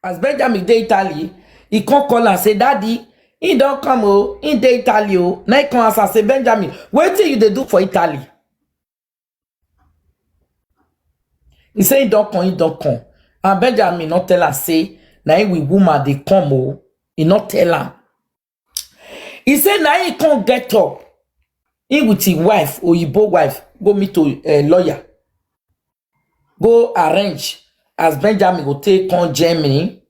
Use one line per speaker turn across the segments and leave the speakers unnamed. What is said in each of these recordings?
As Benjamin dey Italy, he come call and say, Daddy, he don't come, oh, he dey Italy, oh. Now he come answer, say, Benjamin, what you they do for Italy? He say, he don't come, he don't come. And Benjamin not tell her, say, now we woman, they come, oh. He not tell her. He say, now he can't get up. He with his wife, or his wife, go meet to a lawyer. Go arrange as Benjamin go take on Germany.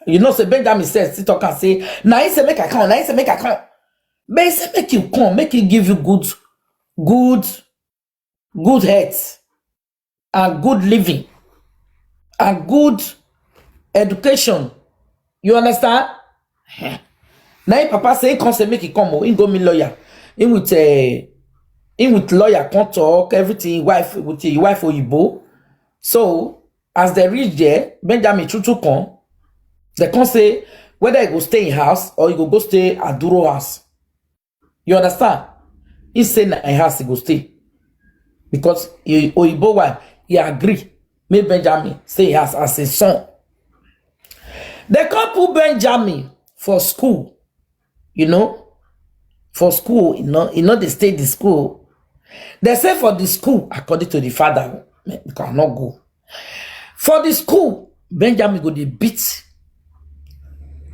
You know, say Benjamin says, sit talk and say, now he say make I come, now he say make I come. But he say make you come, make he give you good health and good living and good education. You understand? Now he papa say he come say make he come, he go meet lawyer. He with lawyer come talk everything. Wife with his wife Oyibo. So as they reach there, Benjamin true come. They can't say whether he go stay in house or he go stay at Duro house. You understand? He say na in house he go stay. Because Oyibo wife, he agree. Make Benjamin stay in house as his son. They can't put Benjamin for school. You know? For school, you know they stay the school. They say for the school, according to the father, we cannot go. For the school, Benjamin go dey beat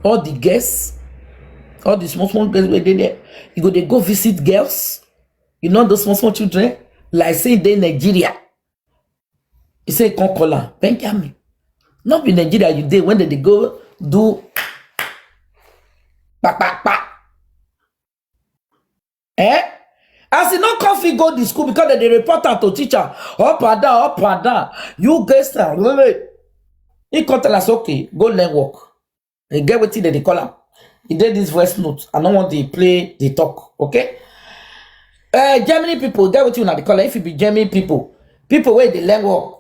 all the girls, all the small girls where they there. You go they go visit girls, you know those small children, like say they in Nigeria. He say come call her, Benjamin. Not in Nigeria you dey when they go do pa. As he not come go to school because they report her to teacher. Up and down. You guys now. He come tell us, okay, go learn work. They get what they call him. He did this voice note. I don't want to play the talk. Okay? Germany people, get what you know they call it. If it be Germany people where they learn work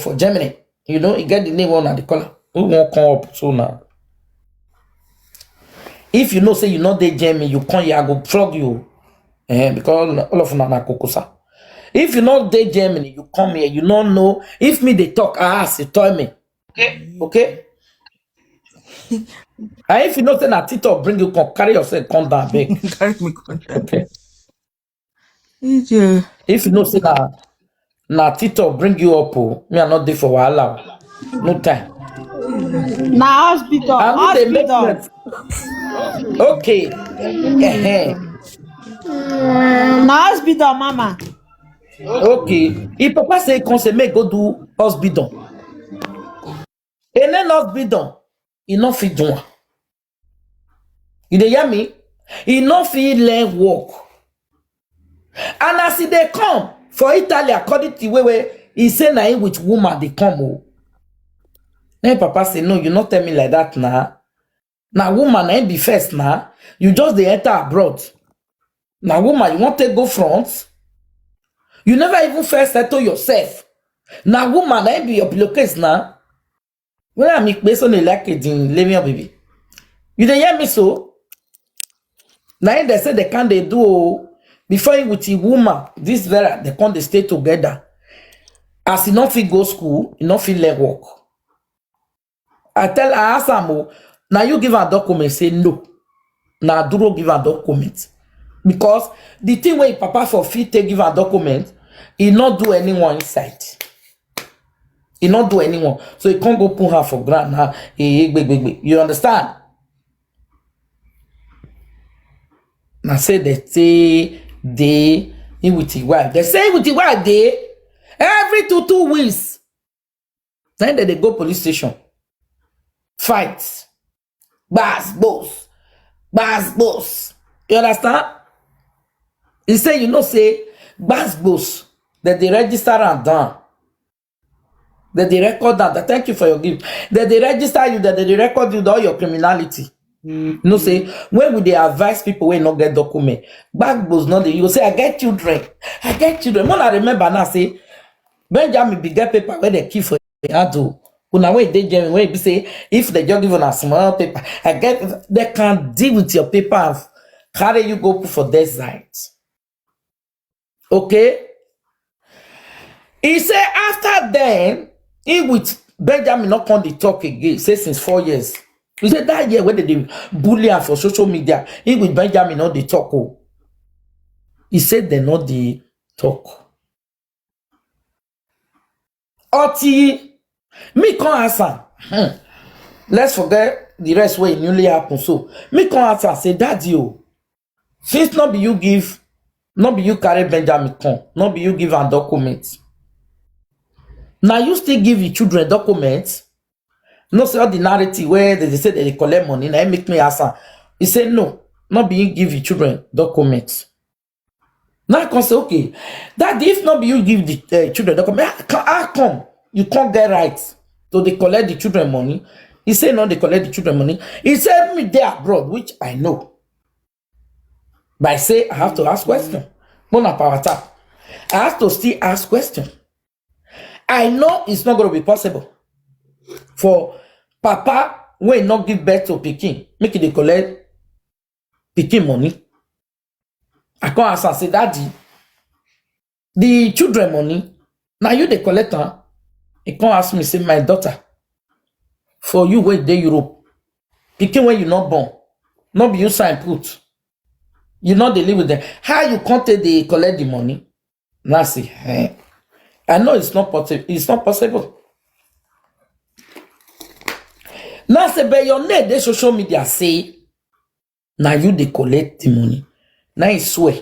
for Germany, you know, you get the name one and they call it. Who won't come up so now? If you know, say you know they Germany, you come here, I go flog you. Because all of them are kokosa. If you not dey Germany, you come here, you don't know. If me they talk, you tell me. Okay? And if you know say na Tito bring you, come carry yourself, come down, big.
Carry me contact.
Okay.
DJ.
If you know say na Tito bring you up, me are not there for Wahala. No time.
Na hospital.
And who they make
Hospital.
sense? Okay.
Na hospital, mama.
Okay. If papa say come say make go do hospital. And then hospital, he not fit do one. You dey hear me? He not fit learn work. And as they come for Italy, according to the way he say na him with woman they come. Oh. Then papa say, no, you not tell me like that now. Now woman ain't be first now. You just they enter abroad. Now woman, you want to go front. You never even first settle yourself. Now woman ain't be your pillowcase now. When I make based on the like it in living baby. You dey hear me so? Now they say they can't they do before you with a woman, this vera, they can't they stay together. As he not fit go school, he not fit let work. I ask him, now you give a document, say no. Now Duro give a document. Because the thing where papa for fit take give a document, he not do anyone inside. He not do anyone. So he can't go put her for grant now. You understand? Now say they say they in with the wife. They say with the wife they every 2 weeks. Then they go police station. Fight. Boss. You understand? He say you know say boss that they register and down. That they record that. Thank you for your gift. That they register you, that they record you all your criminality. You know, say when would they advise people when not get document? Backbones not you say, I get children. When I remember now, say Benjamin be get paper where they keep for do. When they German, when you say if they just give on a small paper, they can deal with your paper and carry you go put for their side. Okay? He say after then, he with Benjamin not come dey talk again, say since 4 years. He said that year when they bully am for social media, he with Benjamin not dey talk. Oh. He said they not dey talk. Oti, me come answer. Let's forget the rest where it newly happened. So, me come answer, say, Daddy, oh, since not be you give, not be you carry Benjamin come, not be you give am documents. Now you still give the children documents. No say all the narrative where they say they collect money. Now it make me answer. He said no, not be you give the children documents. Now I can say okay, that if not be you give the children documents, how come you can't get rights to they collect the children money? He said no, they collect the children money. He said me there abroad, which I know. But I say I have to ask question. Mona power tap. I have to still ask question. I know it's not going to be possible for papa when not give birth to Pikin, make it they collect Pikin money. I can't answer say daddy, the children money. Now you they collect her. He can't ask me say my daughter. For you wait there Europe, Pikin when you not born, not be you sign put. You not they live with them. How you can't take they collect the money? Now see, I know it's not possible. It's not possible. Now say, but your net, the social media say, now you they collect the money. Now he swear.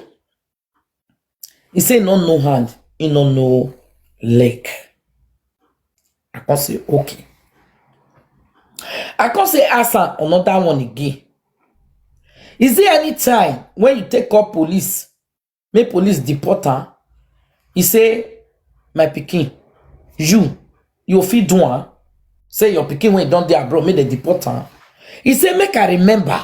He say no hand, he no leg. I can say okay. I can say answer another one again. Is there any time when you take up police, make police deport her? He say, my Pikin, you fit do one. Say your Pikin when you don't there abroad, make the deport her. He say, make I remember,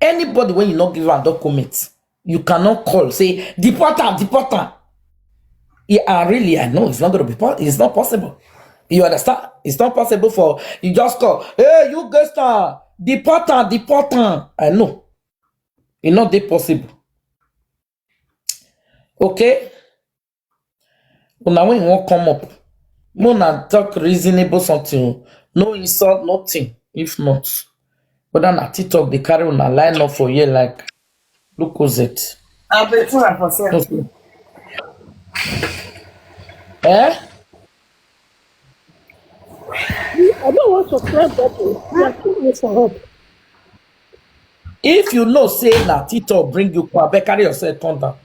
anybody when you not give a document, you cannot call, say, deport her. Yeah, really, I know it's not going to be, it's not possible. You understand? It's not possible for, you just call, hey, you guys, deport her. I know. It's not that possible. Okay? Now when you won't come up, Mona talk reasonable something. No insult, nothing. If not. But then at TikTok, they carry on a line up for you like, look who's it.
I'll be too for sale.
Okay. Eh?
I don't want to play bubble. You are too much for help.
If you know, say na TikTok bring you come, but carry yourself come down.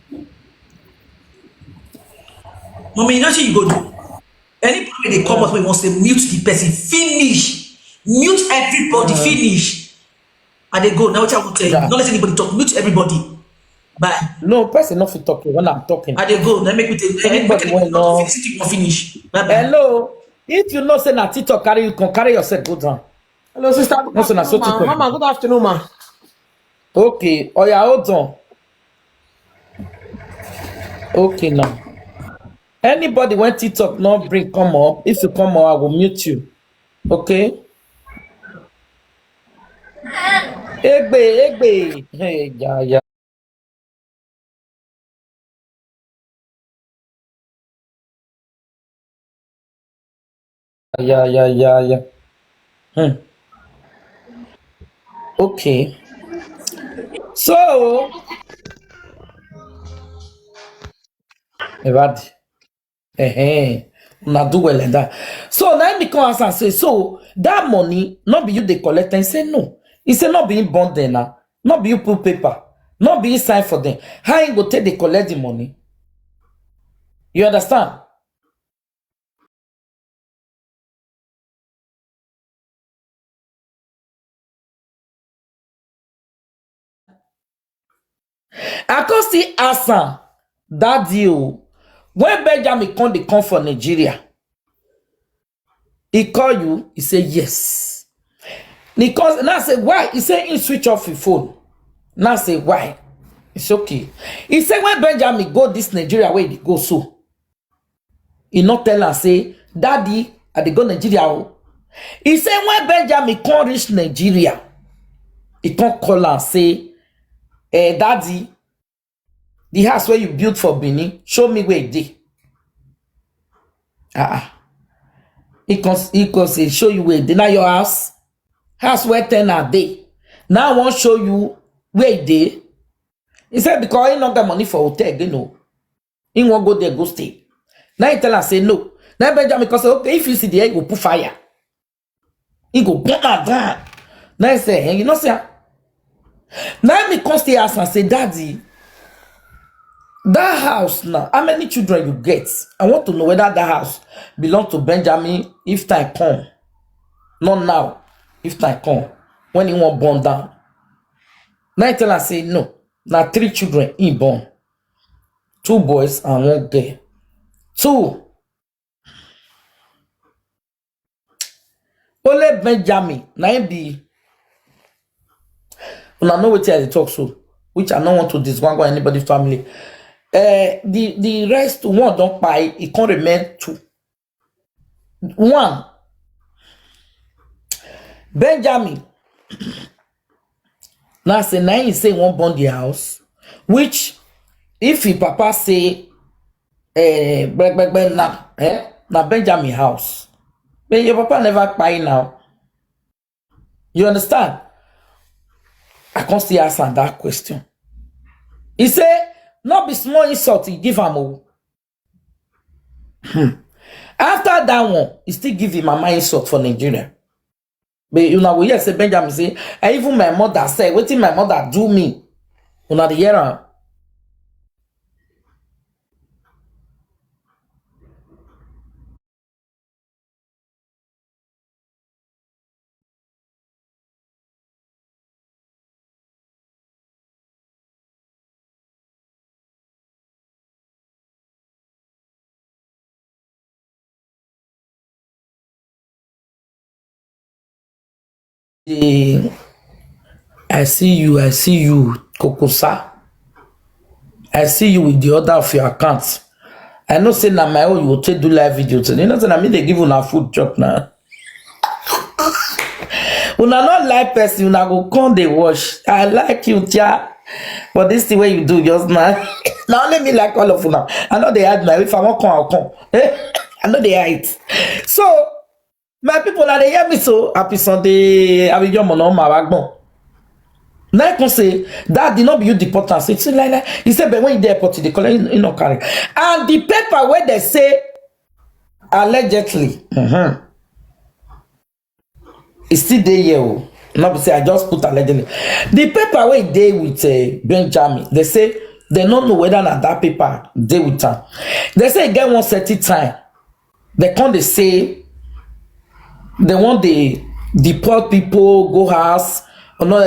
Mommy, you know what you go do? Anybody they come out when wants to mute the person, finish. Mute everybody, finish. And they go, now what I will tell you.
Yeah.
Don't let anybody talk, mute everybody. Bye.
No person not fit talking when I'm talking.
And they go, now make me tell
Anybody
anybody
will know.
finish. Bye bye.
Hello. If you know say na TikTok carry you can carry yourself go down.
Hello, sister. Good
No, so na so
afternoon, ma.
TikTok.
Mama, good afternoon, ma.
Okay. Oh yeah, hold on. Okay now. Anybody when TikTok not bring come up, if you come up, I will mute you. Okay? Egbe. Hey, yeah. Yeah. Okay. So, Everybody. Una do well like that. So now me come answer and say, so that money, not be you they collect and say no. He say not being bond there now, not be you put paper, not be you sign for them. How you go take they collect the money? You understand? I can see answer that deal. When Benjamin come for Nigeria, he call you, he say yes. Because now say why? He say he switch off his phone. Now say why? It's okay. He say when Benjamin go this Nigeria where he go so. He not tell her say, Daddy, I dey go Nigeria. Oh. He say when Benjamin come reach Nigeria, he can't call her and say, Daddy, the house where you built for Benin, show me where it is. He can say show you where dey na your house where 10 a day. Now I want show you where e dey. He said because he not got money for hotel again, no. He won't go there, go stay. Now he tell her say no. Now Benjamin because say okay, if you see there, he go put fire. He go burn her down. Now he say, hey, you know say. Now me come stay ask and say, Daddy, that house now, how many children you get? I want to know whether that house belong to Benjamin if time come. Not now, if time come. When he want burn down. Now he tell her say no. Now 3 children he born. 2 boys and 1 girl. 2. Only Benjamin. Now he be. Una know what I talk so, which I don't want to disgwang anybody's family. The rest 1 don't buy. It can't remain 2. 1. Benjamin. Now say now he say one born the house, which if his papa say na Benjamin house. But your papa never buy now. You understand? I can't still answer that question. He say, not be small insult, he give him all. After that one, he still give him mama insult for Nigeria. But you know, we hear say Benjamin say, and even my mother say, what did my mother do me? You know the year. I see you, Kokosa. I see you with the order of your account. I know say na my own you will take do live video today. You know say na me they give una food chop now. Una not like person, una go come they wash. I like you, tia. But this the way you do just now. Now let me like all of una. I know they hide my if I want come, I'll come. I know they hide. So my people now they hear me so happy Sunday. I will your money on my wagon. Now I can say that did not be you deport us. It's like he said, but when you deport, they call it no carry. And the paper where they say allegedly, it's still there here. Not say I just put allegedly. The paper where they with Benjamin, they say they don't know whether or not that paper they with her. They say get one certain time. They come they say they want the deport people go house. Or no,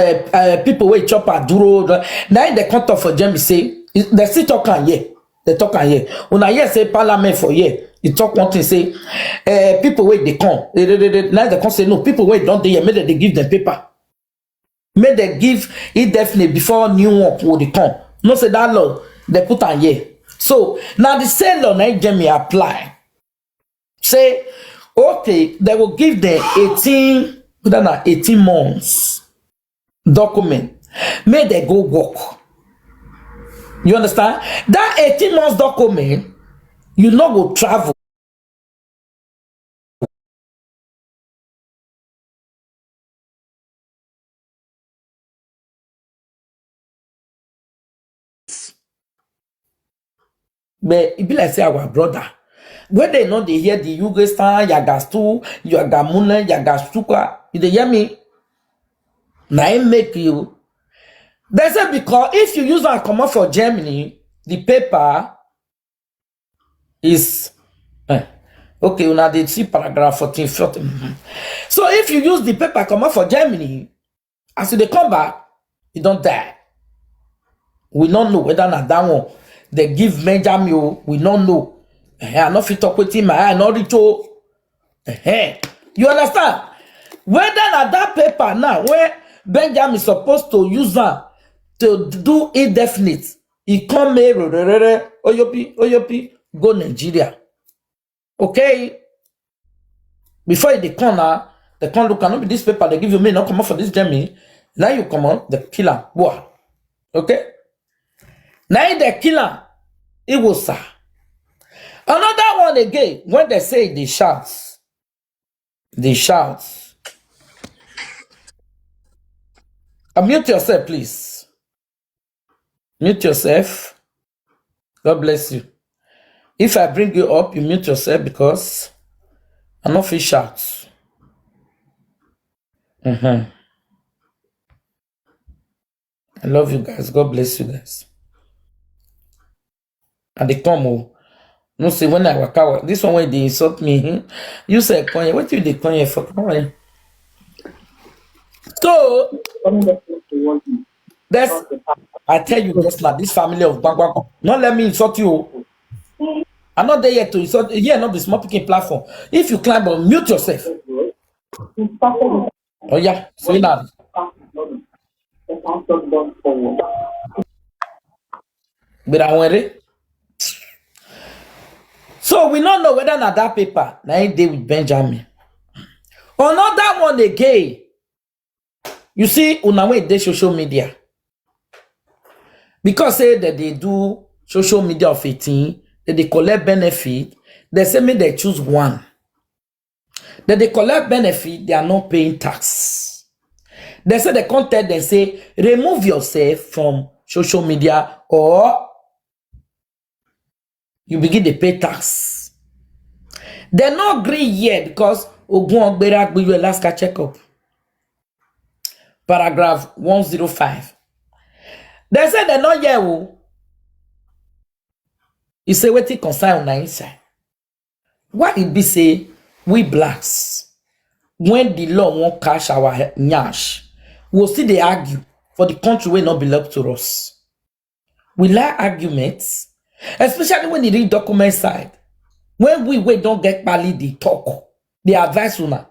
people wey chop a duro. Now they come talk for Jamie say they still talking here. They talking here. When I hear say parliament for here, you talk one thing say people wey they come. Now they come say no people wey don't dey here. Make they give them paper. Make they give it definitely before new one will they come. No say that law they put on here. So now the same law now Jamie apply. Say okay they will give them 18 months. Document, may they go work. You understand? That 18 months document, you not go travel. But it be like say our brother. When they know they hear the Yugestan, Yagastu, Yagamuna, Yagastuka, they hear me. Now I make you. They say because if you use and come out for Germany, the paper is okay. Now they see paragraph 14. So if you use the paper come out for Germany, as they come back, you don't die. We don't know whether not that one they give Benjamin. We don't know. I not fit talk with him. I not reach. You understand? Whether not that paper now where Benjamin is supposed to use that to do indefinite, he come here, Oyopi, go Nigeria. Okay? Before they come now, they can't look at this paper, they give you me, not come out for this Germany. Now you come on, the killer. Wow. Okay? Now the killer, it was sir. Another one again, when they say the chance, They shout. Mute yourself, please. Mute yourself. God bless you. If I bring you up, you mute yourself because I'm not fish shout. I love you guys. God bless you guys. And they come. Oh, no, say when I work out, this one when they insult me, you say, what do they come here for? Come on. So, that's, I tell you just like this family of Bangwako. Not let me insult you. I'm not there yet to insult. Yeah, not the small picking platform. If you climb on, mute yourself. Oh yeah, say that. But I want it. So we don't know whether na that paper na it dey with Benjamin. Another one again. You see, una wey dey social media. Because say that they do social media of 18, that they collect benefit, they say me they choose one. That they collect benefit, they are not paying tax. They say the content, they say, remove yourself from social media or you begin to pay tax. They not agree yet because Ogun Ogbera give you a last checkup. Paragraph 105. They say they not yet. You say what it concern on inside. Why it be say we blacks when the law won't cash our nyash, we'll still they argue for the country will not belong to us. We like arguments, especially when you read document side. When we don't get pali, they talk, they advise una.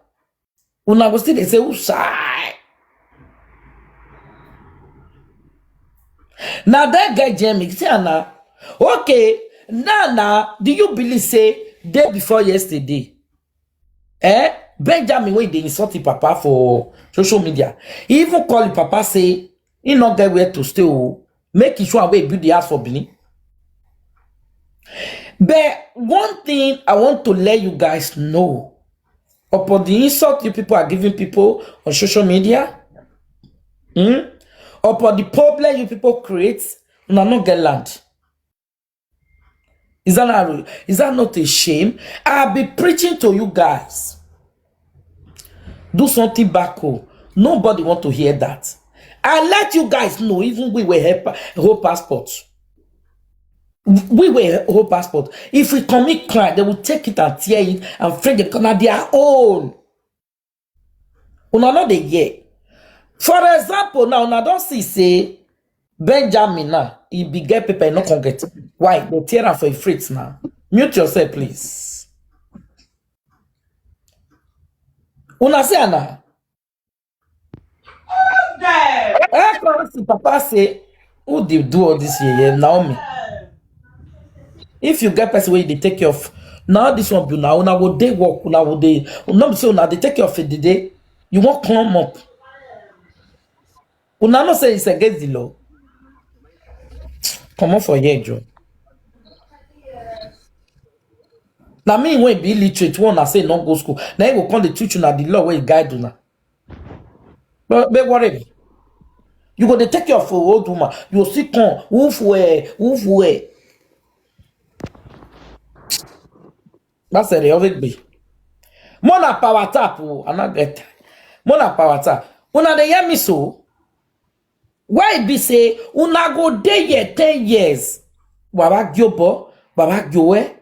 Una will still they say, "Usai." Now that guy Jamie say, "Anna, okay, now, do you believe say day before yesterday, Benjamin when they insult the papa for social media, he even call the papa say he not get where to stay, make sure away build the house for Benin." But one thing I want to let you guys know upon the insult you people are giving people on social media, upon the problem you people create, una not get land. Is that not a shame? I'll be preaching to you guys. Do something back home. Nobody want to hear that. I let you guys know, even we were whole passport. We were whole passport. If we commit crime, they will take it and tear it and frame it because now they are own. Una not the year. For example, now una don't see say Benjamin now he be get paper not can get. Why? They tear am for a freight now. Mute yourself, please. Una say Anna. Papa say, who did do all this year? Naomi. If you get person where they take care of now this one be now, una will day work, una will day. Una say una they take care of it the day. You won't come up. Una not say it's against the law. Come on for here, Joe. Now me when be illiterate, one I say not go school. Now you will come the teach you the law where you guide you now. But whatever. You go to take care of old woman. You will see come woof way. That's the real be. Mona power tap, I not get. Mona power tap. Una de hear me so. Why it be say una go dey here 10 years? Baba gyobo, baba gyowe,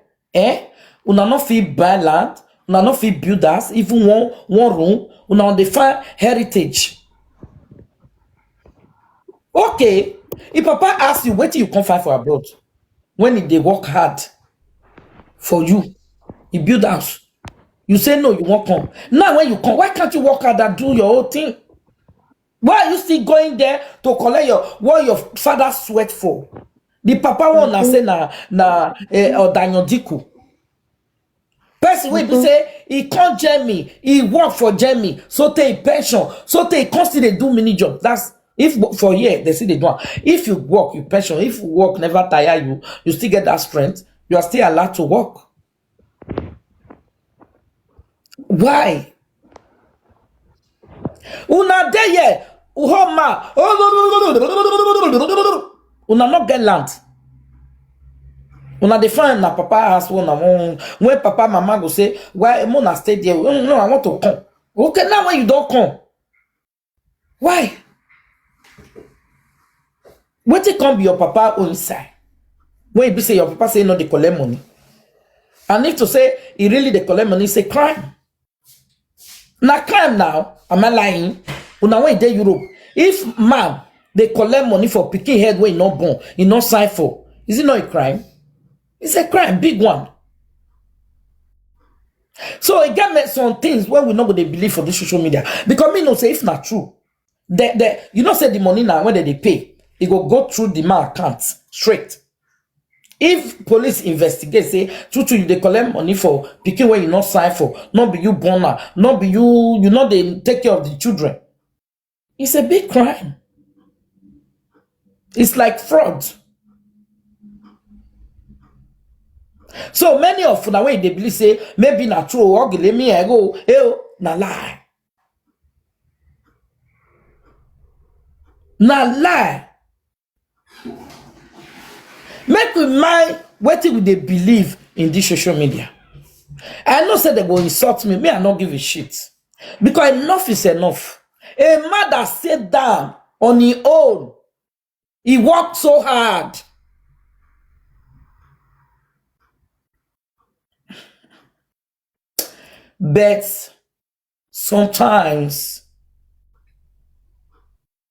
Una no fit buy land, una no fit build house, even one room. Una on the find heritage. Okay, if papa ask you, wait till you come find for abroad. When they work hard for you, he build house. You say no, you won't come. Now when you come, why can't you work hard and do your whole thing? Why are you still going there to collect what your father sweat for? The papa won't say na Daniel Diku. Person will be say he can't Jamie, he work for Jamie, so take pension, so take constantly do mini job. That's if for year they see they do. If you work, you pension. If you work never tire you, you still get that strength. You are still allowed to work. Why? Una dey here, Uhoma, una not get land. Una define na papa house when papa mama go say, why Mona stay there? No, I want to come. Okay, now when you don't come, why? What it come be your papa own side? When you be say your papa say no, they collect money. And if to say he really they collect money, it's a crime. Now crime now, am I lying? Una when they Europe, if man they collect money for picking head when he not born, he not sign for, is it not a crime? It's a crime, big one. So it get me some things where we not going to believe for this social media. Because me no say if not true. You know say the money now when they pay, it go through the man account straight. If police investigate, say true they collect money for picking when you not sign for, not be you born now, not be you know they take care of the children. It's a big crime. It's like fraud. So many of the way they believe say maybe not true or me I go na lie. Na lie. Make we mind what they believe in this social media. I know say they go insult me. Me, I not give a shit. Because enough is enough. A man that sit down on his own, he worked so hard. But sometimes,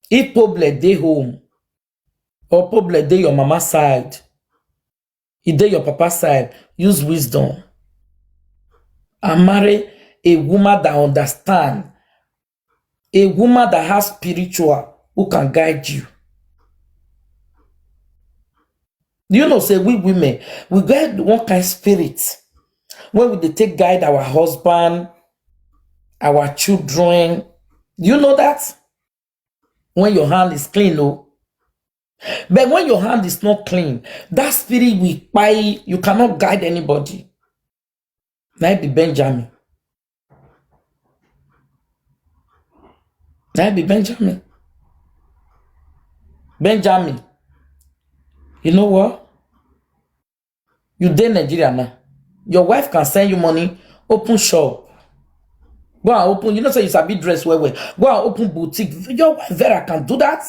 if problem dey home, or problem dey your mama side, if dey your papa side, use wisdom and marry a woman that understand, a woman that has spiritual, who can guide you. Do you know, say we women, we get one kind of spirit when we dey take guide our husband, our children. Do you know that? When your hand is clean, no. But when your hand is not clean, that spirit will buy, you cannot guide anybody. Now be Benjamin. Now be Benjamin. Benjamin. You know what? You dey Nigeria now. Your wife can send you money, open shop. Go and open, you know, say you sabi dress well. Go and open boutique. Your wife Vera can do that.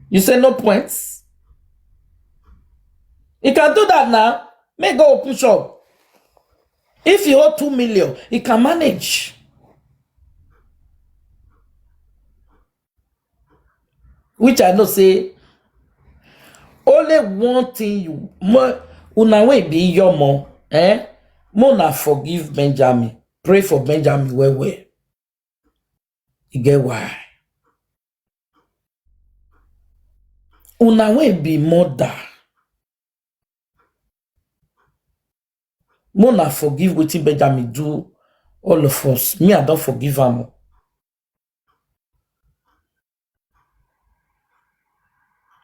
You say no points. He can do that now. Make go open shop. If you owe 2 million, he can manage. Which I know say only one thing you una way be your mom, Mona forgive Benjamin. Pray for Benjamin well. You get why? Una way be mother. Mona forgive wetin Benjamin do all of us. Me, I don't forgive him.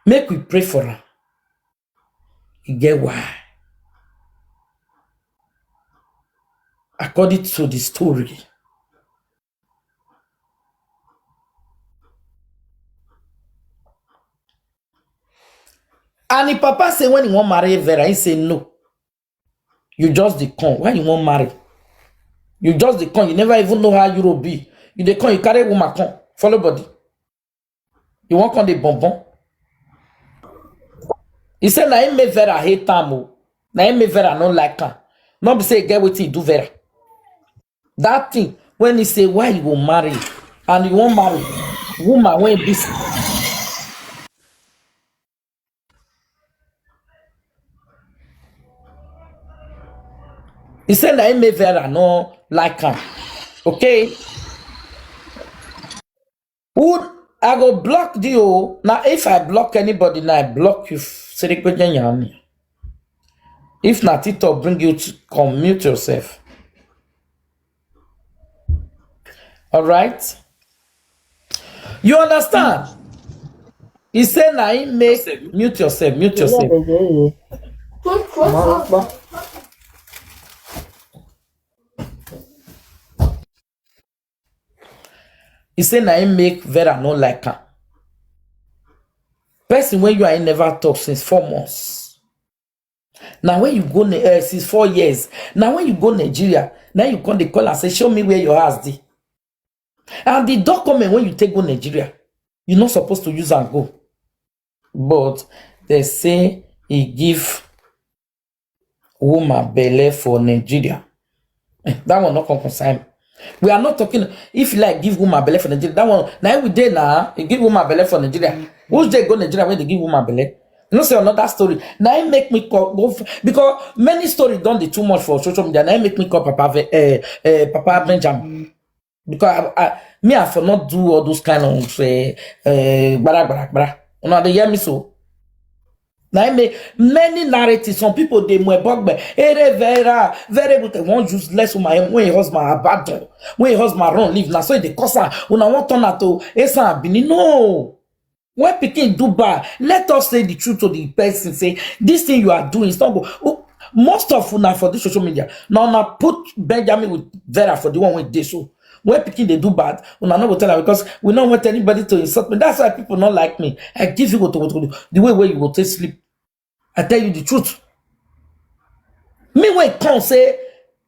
Make we pray for her. You get why? According to the story. And the papa say when he want marry Vera, he say no. You just dey come. Why you want marry? You just dey come. You never even know how Europe be. You dey come, you carry woman come. Follow body. You want come the bonbon. He said, na him make Vera hate am. Na him make Vera not like am. Not be say get wetin he do Vera. That thing, when he say why you will marry, and you won't marry, woman when this. He said that he may Vera no like him. Okay? Would I go block Deyooh? Now if I block anybody, now I block you. If not, it will bring you to come mute yourself. Alright? You understand? He said now he make mute yourself, mute yourself. He say na him make Vera no like her. Person when you are never talk since 4 months. Now when you go since 4 years. Now when you go Nigeria, now you come the call and say, show me where your house is. And the document when you take go Nigeria, you're not supposed to use and go. But they say he give woman belle for Nigeria. That one not concern. We are not talking if you like give woman belle for Nigeria. That one now we day now you give woman belle for Nigeria. Who's they go Nigeria when they give woman belle? You know say another story. Now it make me call because many stories done the too much for social media. Now it make me call Papa Benjamin. Because I for not do all those kind of bara. You know they hear me so. Now I make many narratives. Some people they more bug me. Very good. They want useless woman when your husband abandon, when your husband run leave. Now so they cause her. When I want turn to esa bini no. When picking do bad, let us say the truth to the person. Say this thing you are doing is not good. Oh, most of una for this social media now put Benjamin with Vera for the one with this. So when picking they do bad, una not go tell her because we don't want anybody to insult me. That's why people not like me. I give you go to the way where you go take sleep. I tell you the truth. Me when it come say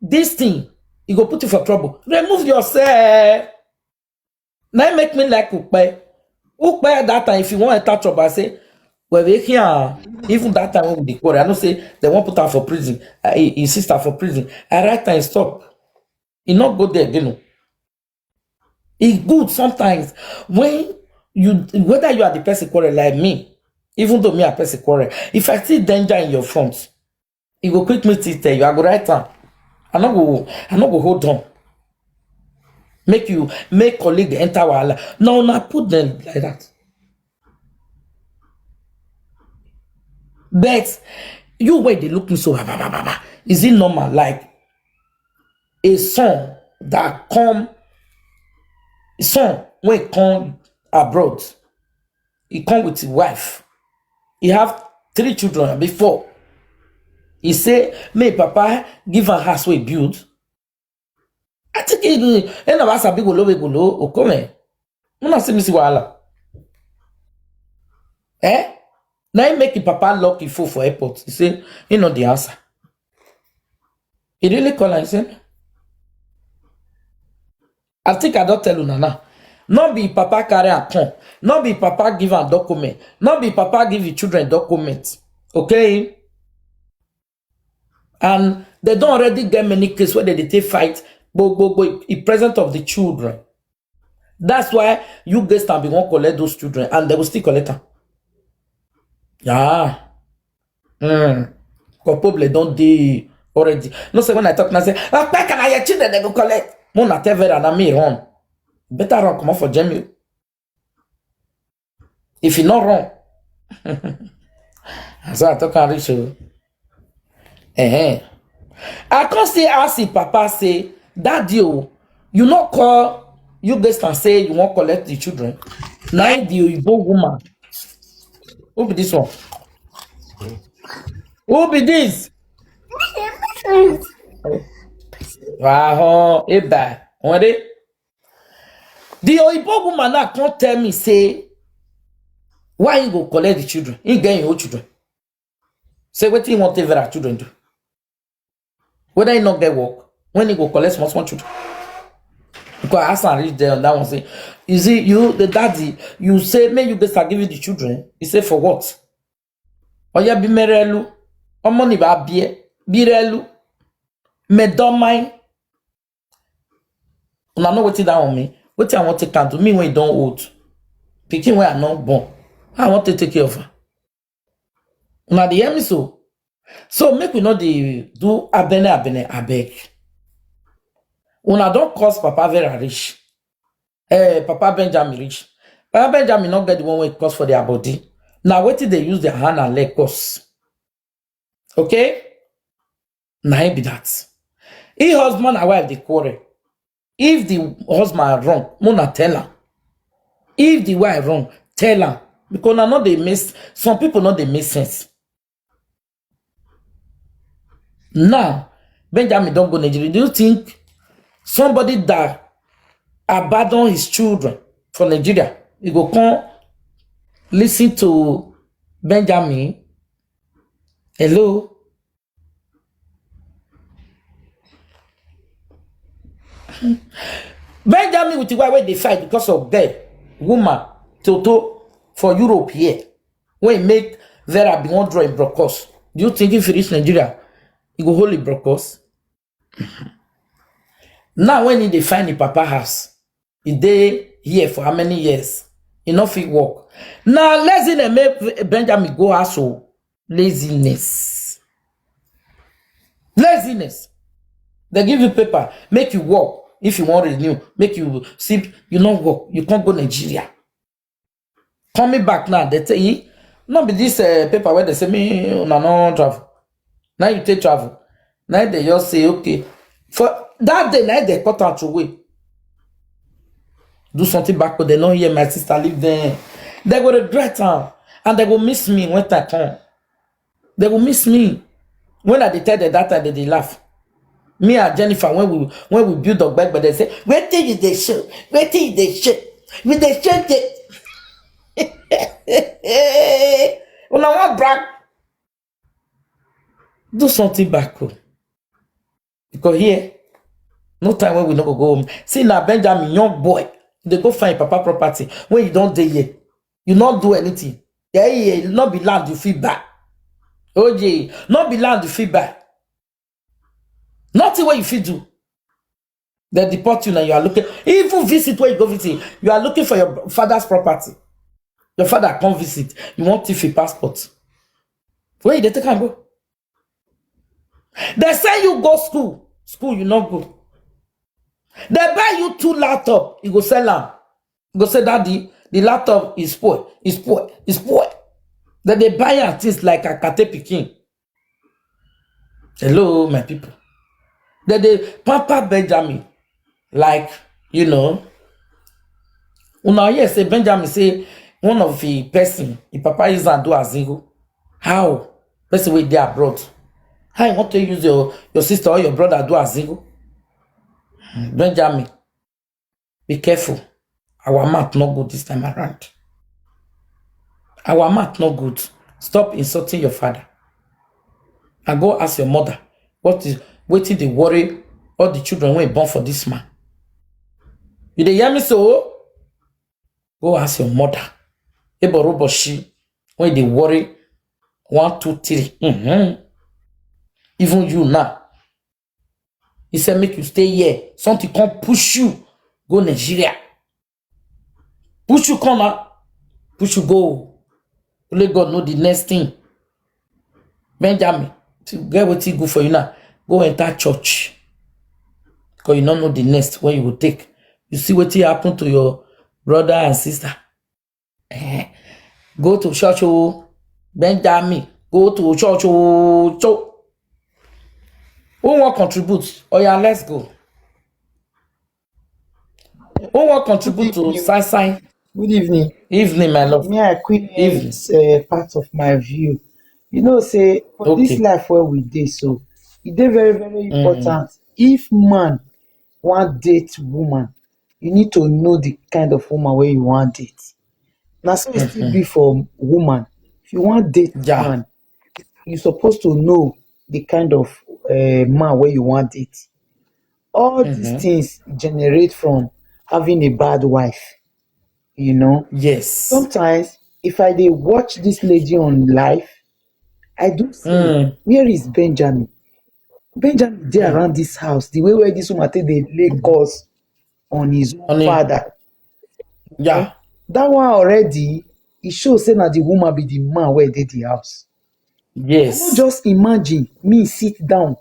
this thing, you go put you for trouble. Remove yourself. Now make me like Okpaika. Okpaika that time, if you want to touch trouble, I say, well, they here, even that time when we decode, I don't say they won't put her for prison. His sister for prison. I write and stop. He not go there, you know. It's good sometimes when you, whether you are the person quarrel like me, even though me a person quarrel, if I see danger in your front, you go quick me to tell you, I go right down. I not go hold on. Make colleague enter Wahala. No, not put them like that. But you where they looking so is it normal? Like a son that come, son when he come abroad, he come with his wife. He have 3 children before. He say, may papa give her house we build. I think it end of us a big below or come. You not see me see Wahala. Now he make the papa lock his phone for airport. He say, you know the answer. He really call and say, I think I don't tell you now. Not be papa carry a con. Not be papa give a document. Not be papa give the children documents. Okay? And they don't already get many cases where they take fight in presence of the children. That's why you guys can be one collect those children and they will still collect them. Yeah. Probably don't they already. No say when I talk now say, Okpaika na your children they go collect. Mona tell Vera na me run. Better run come on for Jamie. If you not run. So I talk and reach you. I can't say ask if papa say, Daddy, you not call you guys can say you won't collect the children. Now the Igbo woman. Who be this one? Who be this? Wow, eba. What it? The Igbo woman now can't tell me say why you go collect the children? You get your children. Say what you want to Vera children do. Whether you not get work, when you go collect small children. Because as I reach there, that one say, is it you, the daddy, you say, may you guys give you the children? He say, for what? Or ya be merelu, or money ba birelu, me don't mind. And I know what it down on me. What I want to can do me when you don't old. Picking where I'm not born. I want to take care of her. Now the hear me so. So make we not the do abene abeg. Una don't cause Papa Vera rich. Papa Benjamin rich. Papa Benjamin not get the one way it cost for their body. Now wait till they use their hand and leg cost. Okay? Now it be that. If husband and wife they quarrel. If the husband wrong, Mona tell her. If the wife wrong, tell her. Because now they miss some people not they make sense. Now, Benjamin don't go Nigeria. Do you think somebody that abandon his children for Nigeria. He go come listen to Benjamin. Hello. Benjamin with the wife where they fight because of girl, woman, Toto for Europe here. When he make Vera be one draw in Brocos. Do you think if he reach Nigeria, he go hold in Brocos? Now when he find the papa house, he dey here for how many years? He not fit work. Now laziness make Benjamin go house. Laziness. Laziness. They give you paper, make you work. If you want to renew, make you see, you not work. You can't go Nigeria. Coming back now, they tell you, not be this paper where they say me no travel. Now you take travel. Now they just say, okay. For that day, now they cut out away. Do something back, but they don't hear my sister live there. They will regret her. And they will miss me when I come. They will miss me. When I tell them that time, they laugh. Me and Jennifer, when we build up back, but they say, where till you they show? Where till you they show? With the show when I want brag, do something back. Because here, no time when we not go home. See now Benjamin, young boy, they go find papa property. When you don't dey here, you not do anything. Yeah, not be land you feel back. Oh yeah, not be land you feel back. Nothing what you feel do. They deport you now. You are looking. Even visit where you go visit. You are looking for your father's property. Your father come visit. You want a passport. Where you take and go? They say you go school. School you not go. They buy you 2 laptops. You go sell them. You go say, Daddy, the laptop is spoiled. It's spoiled. It's spoiled. Then they buy things like a kate pikin. Hello, my people. Then they pamper Benjamin. Like, you know. Now, yes, say Benjamin say one of the person, the papa is and do a single. How? Person way there abroad. How you want to use your sister or your brother do a single? Benjamin, be careful. Our math not good this time around. Our math not good. Stop insulting your father. And go ask your mother. What is waiting they worry all the children when born for this man? You dey hear me so? Go ask your mother. Eboroboshi when they worry 1, 2, 3. Even you now. He said make you stay here. Something come push you. Go Nigeria. Push you come out. Push you go. Only God know the next thing. Benjamin, to get what he good for you now. Go enter church. Because you don't know the next when you will take. You see what happen to your brother and sister. Go to church, oh. Benjamin, go to church, oh. Who want contribute? Oh yeah, let's go. Who want contribute to Sai?
Good evening.
Evening, my love.
Me, I quick
Evening.
part of my view. You know, say for this
Okay.
life where we did, so it is very, very important. If man want date woman, you need to know the kind of woman where you want date. Now, so it still be for woman. If you want date
Yeah.
man, you supposed to know the kind of man where you want date. All these things generate from having a bad wife. You know.
Yes.
Sometimes, if I dey watch this lady on live, I do see where is Benjamin? Benjamin dey around this house, the way where this woman take dey lay curse on his
On him.
father.
Yeah.
That one already, e show say na the woman be the man wey dey the house.
Yes.
Just imagine me sit down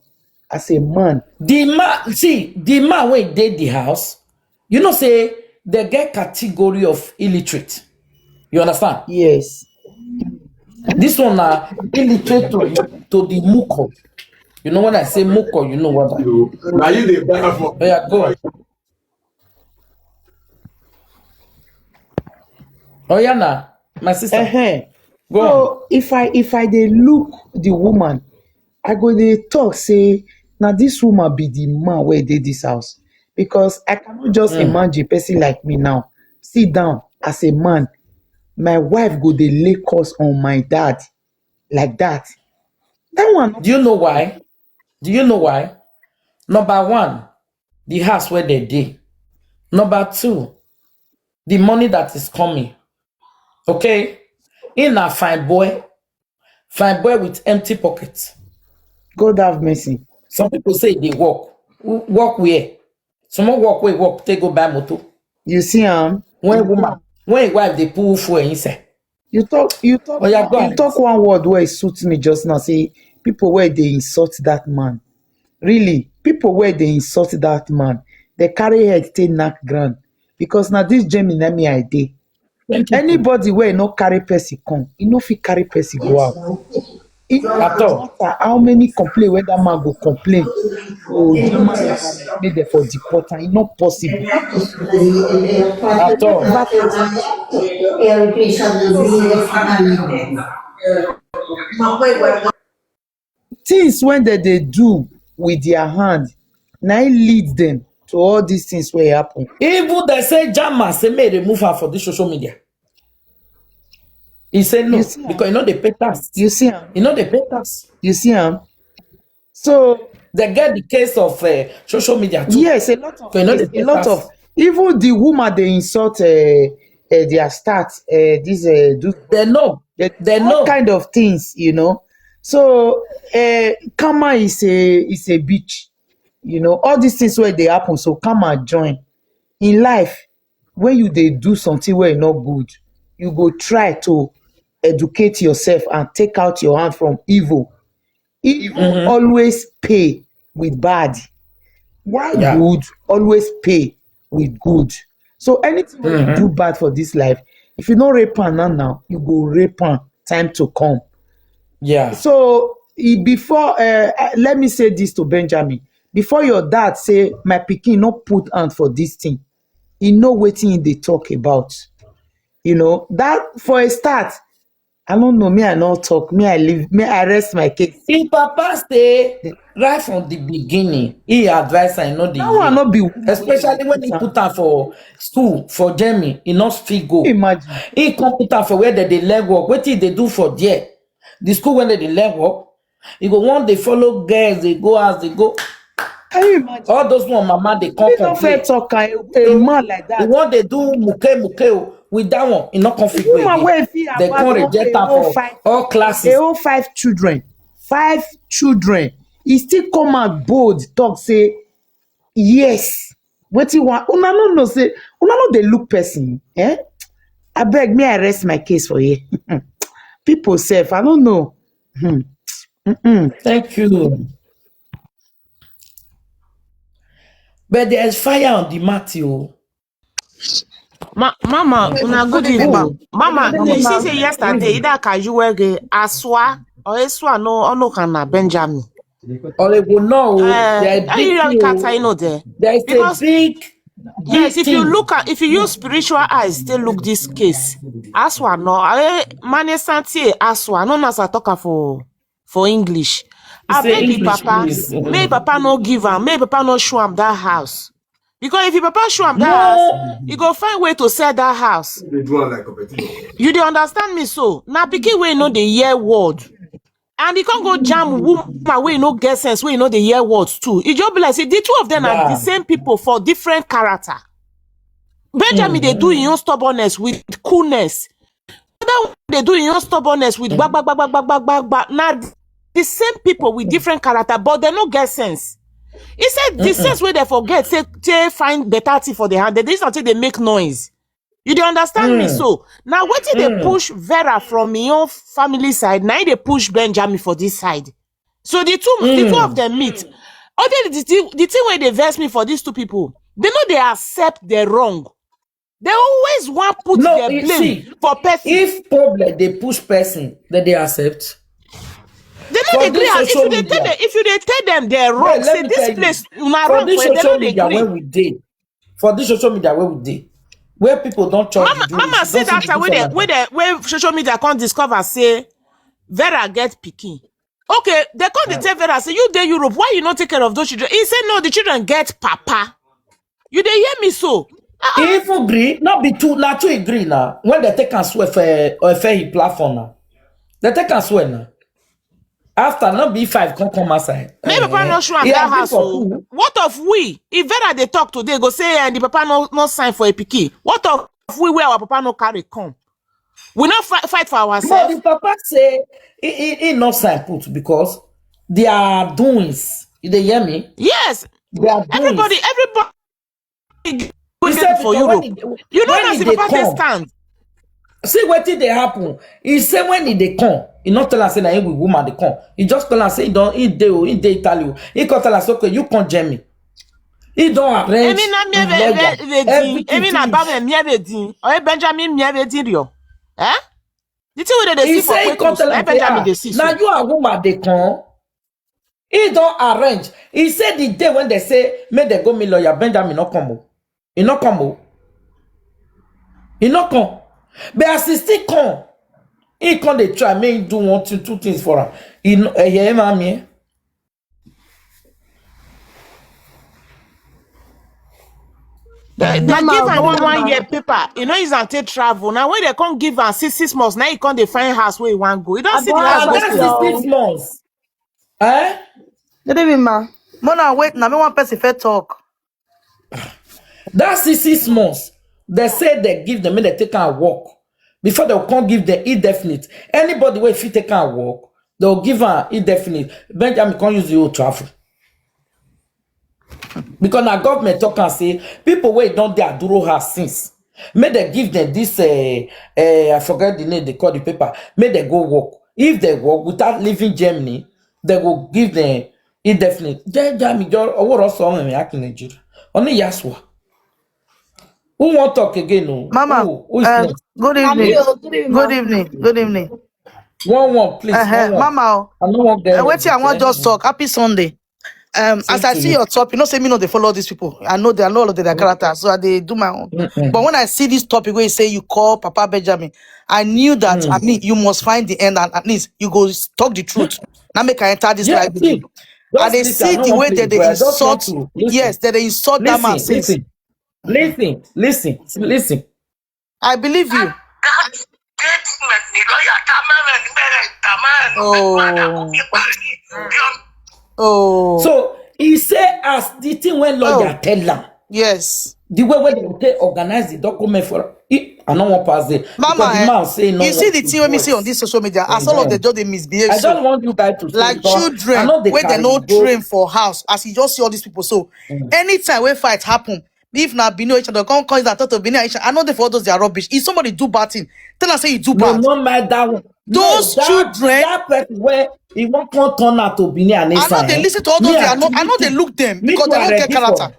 as a man.
The man when did the house, you know, say they get category of illiterate. You understand?
Yes.
This one are illiterate to the muko. You know when I say muko, you know what I mean.
Now you the better for.
Oh, yeah, go on. Oh yeah, nah, my sister. Go on.
So if I dey look the woman, I go dey talk say na this woman be the man wey dey this house. because I cannot just imagine a person like me now sit down as a man, my wife go dey lay curse on my dad like that. That one no
Do you know why? Do you know why? Number one, the house where they did. Number two, the money that is coming. Okay? In a fine boy with empty pockets.
God have mercy.
Some people say they walk. Walk where? Some walk where walk, they go buy motor.
You see
When a wife they pull for inside.
you talk
Oh yeah, go
you
ahead.
talk one word where it suits me just now, say people where they insult that man. Really, people where they insult that man, they carry head take knack ground, because now this Gemini me I dey.
Thank you.
Anybody where no carry person come, e no fit carry person go out. It
At
no
all.
matter how many complain wey that man go complain, go jama environment make dem for deport am, e no possible.
At all.
Never possible. Things when they do with their hand, na it lead them to all these things wey happen.
Even they say Jama say may remove her for this social media. He said no,
You see
because you know they pay tax.
You see am?
You know they pay tax.
You see am? So
They get the case of social media too.
yes, a lot of
So you know they
a
pay
lot
tax.
of even the woman they insult their start this do
They know. They
all
know.
kind of things, you know. So karma is a bitch, you know. All these things where they happen, so karma join in life. When you they do something where not good, you go try to educate yourself and take out your hand from evil. Evil always pay with bad, while
Yeah.
good always pay with good. So anything wey you do bad for this life, if you no rape am now, you go rape am time to come.
Yeah.
So before let me say this to Benjamin, before your dad say my pikin no put hand for this thing, he know wetin he dey talk about. You know that for a start, I don't know, me I no talk, me I leave, me I rest my case.
If Papa say right from the beginning, he advised I know the
That one no be woman wey
especially when he put her for school for Jamie, he not fit go.
imagine.
He come put her for where they learn work. What did they do for there? The school when they learn work, he go one they follow girls, they go as they go.
Can you imagine?
All those one mama they come
Me no
complain.
fit talk a man like
The
that.
one they do muke with that one, he not conflict
Woman
again.
wey fit
They
have
can't reject her for all classes.
a whole 5 children, 5 children, e still come out bold talk say yes. Wetin wan una no know say una no dey look person. Abeg me I rest my case for here. People sef I don't know.
Thank you. But there's fire on the mat, you.
Mama, una good evening. Mama, you see say yesterday, either Kajuwege, Aswa, or Eswa no kana Benjamin.
Or they will know there are
I
big
usually
thing,
kata know there.
there is a
Because
big
yes, if you
thing.
look at if you use spiritual eyes, still look this case. Aswa no, mane santi Aswa no nasa talk for English. I
Say
beg the
English,
papa,
please.
may papa no give am, may papa no show am that house. Because if your papa show am that house,
No,
he go find way to sell that house. You dey understand me so? Na pikin wey no dey hear word. And he can't go jam woman wey no get sense, wey no dey hear words too. It just be like say the two of them are the
yeah.
same people for different character. Benjamin they do in own stubbornness with coolness. Other one they do in own stubbornness with bag. Now the same people with different character, but they no get sense. He said the sense where they forget, say they find better thing for their hand. They just until they make noise. You dey understand me so? Now what did they push Vera from your family side? Now they push Benjamin for this side. So the two of them meet. Other the thing where they verse me for these two people, they know they accept their wrong. They always want put
No,
their
you
blame
see,
for person.
if problem they push person, that they accept.
They
For
don't agree.
this
If
social
you dey tell
media,
them, if you dey tell them they're wrong,
let
say
me
this
tell you,
place not
for
wrong
this
for it, they
social
don't
media
agree.
where we did, for this social media where we did, where people don't church the
Mama
you
say
don't see
that
the
time where social media can't discover say Vera get pikin. Okay, they can't tell Vera say you dey Europe, why you not take care of those children? He said no, the children get papa. You dey hear me so?
Even agree, not be too, not to agree now. When they take and swear for a platform now, they take and swear now. After not be 5 come outside.
Maybe papa no show am
He
that
agree
house.
for
So
who?
what of we? If Vera they talk today, go say and the papa no sign for a pikin. What of we where our papa no carry come? We not fight for
But
ourselves.
the papa say he not sign put because they are doings. You dey hear me?
Yes,
They are
everybody
He
go
said
for
because
Europe. You know
when
now
he
see
they
papa take
come,
stand.
see what did they happen. He said when he they come, he not tell us say na him with woman they come. He just tell us say he dey Italy. He can tell us okay, you come Germany. He don't arrange
Emi na
his lawyer.
miedin.
Everything
Emi na ba
finish.
me miedin. Oye Benjamin miedin rio. Eh? The thing wey they
He
see for
say he come
Quakus,
tell
na
us say
Benjamin they see
now
so.
you are woman they come. He don't arrange. He said the day when they say make they go me lawyer, Benjamin not come. He not come. He not come. But as he still come, he come they try make him do 1 2 things for her. He no hear me.
They
Mama,
give
I'll
am
do it,
1
ma.
year paper. You know he's until travel. Now when they can't give am 6 months, now he can't they find house where he want go. You don't
I
see the
don't
house
And
go
that
question.
stay.
is 6 months. Eh?
Good evening, ma. Mona, wait, now me one person fair talk.
That's 6 months. They say they give them, make they take and work. Before they can't give them indefinite. Anybody where if you take and work, they'll give her indefinite. Benjamin can't use the whole travel. Because now government talk and say people wait don't they duro her since. May they give them this I forget the name they call the paper. May they go work. If they work without leaving Germany, they will give them indefinite. Germany what also on me in Nigeria. Only Yaswa. Who want talk again? No?
Mama,
Who is next?
good evening. Good evening. Good evening.
One, please. One.
Mama,
I don't want them
wait here, I want just talk. Happy Sunday.
Same
As I
to
see
you.
your top, you know, say me know they follow these people. I know all of their character, so they do my own. But when I see this topic where you say you call Papa Benjamin, I knew that I mean you must find the end and at least you go talk the truth. Now make I enter this
Yeah,
live
see.
video. And
Just
they
listen. I
see
don't
the
want
way
to play
that
with
they
you. I just want
insult,
to listen.
yes, that they insult that man since.
Listen.
I believe you. Oh,
So he say as the thing when lawyer
oh,
tell them,
yes.
the way when they organize the document for it, I don't want pass it because
Mama,
the man say no
you see
want
the
to
thing when me see on
voice.
this social media, as all of them
Amen.
just they misbehave
I
so.
don't want you guys to say
Like
because I
children
know they
where they
carry
no
you go.
train for house as you just see all these people. So anytime when fight happen, if na Bino each other come cause that thought of Bino each I know they for all those they are rubbish. If somebody do bad thing, tell us say you do
No,
bad.
no matter that one. No,
Those children,
that person where he won't come turn out to be near
I know
Nessa,
they
eh?
listen to all those they are not. I know they look them
Me
because
too
they
are
don't get
ready
character.
for.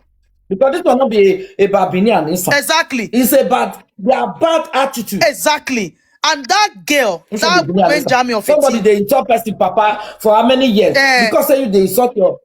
Because this will not be about Bini and Nessa.
Exactly.
It's about their bad attitude.
Exactly. And that girl,
It should be
that
Bini and Nessa.
Benjamin of
Somebody
18,
they insult person papa for how many years? Because say you they insult your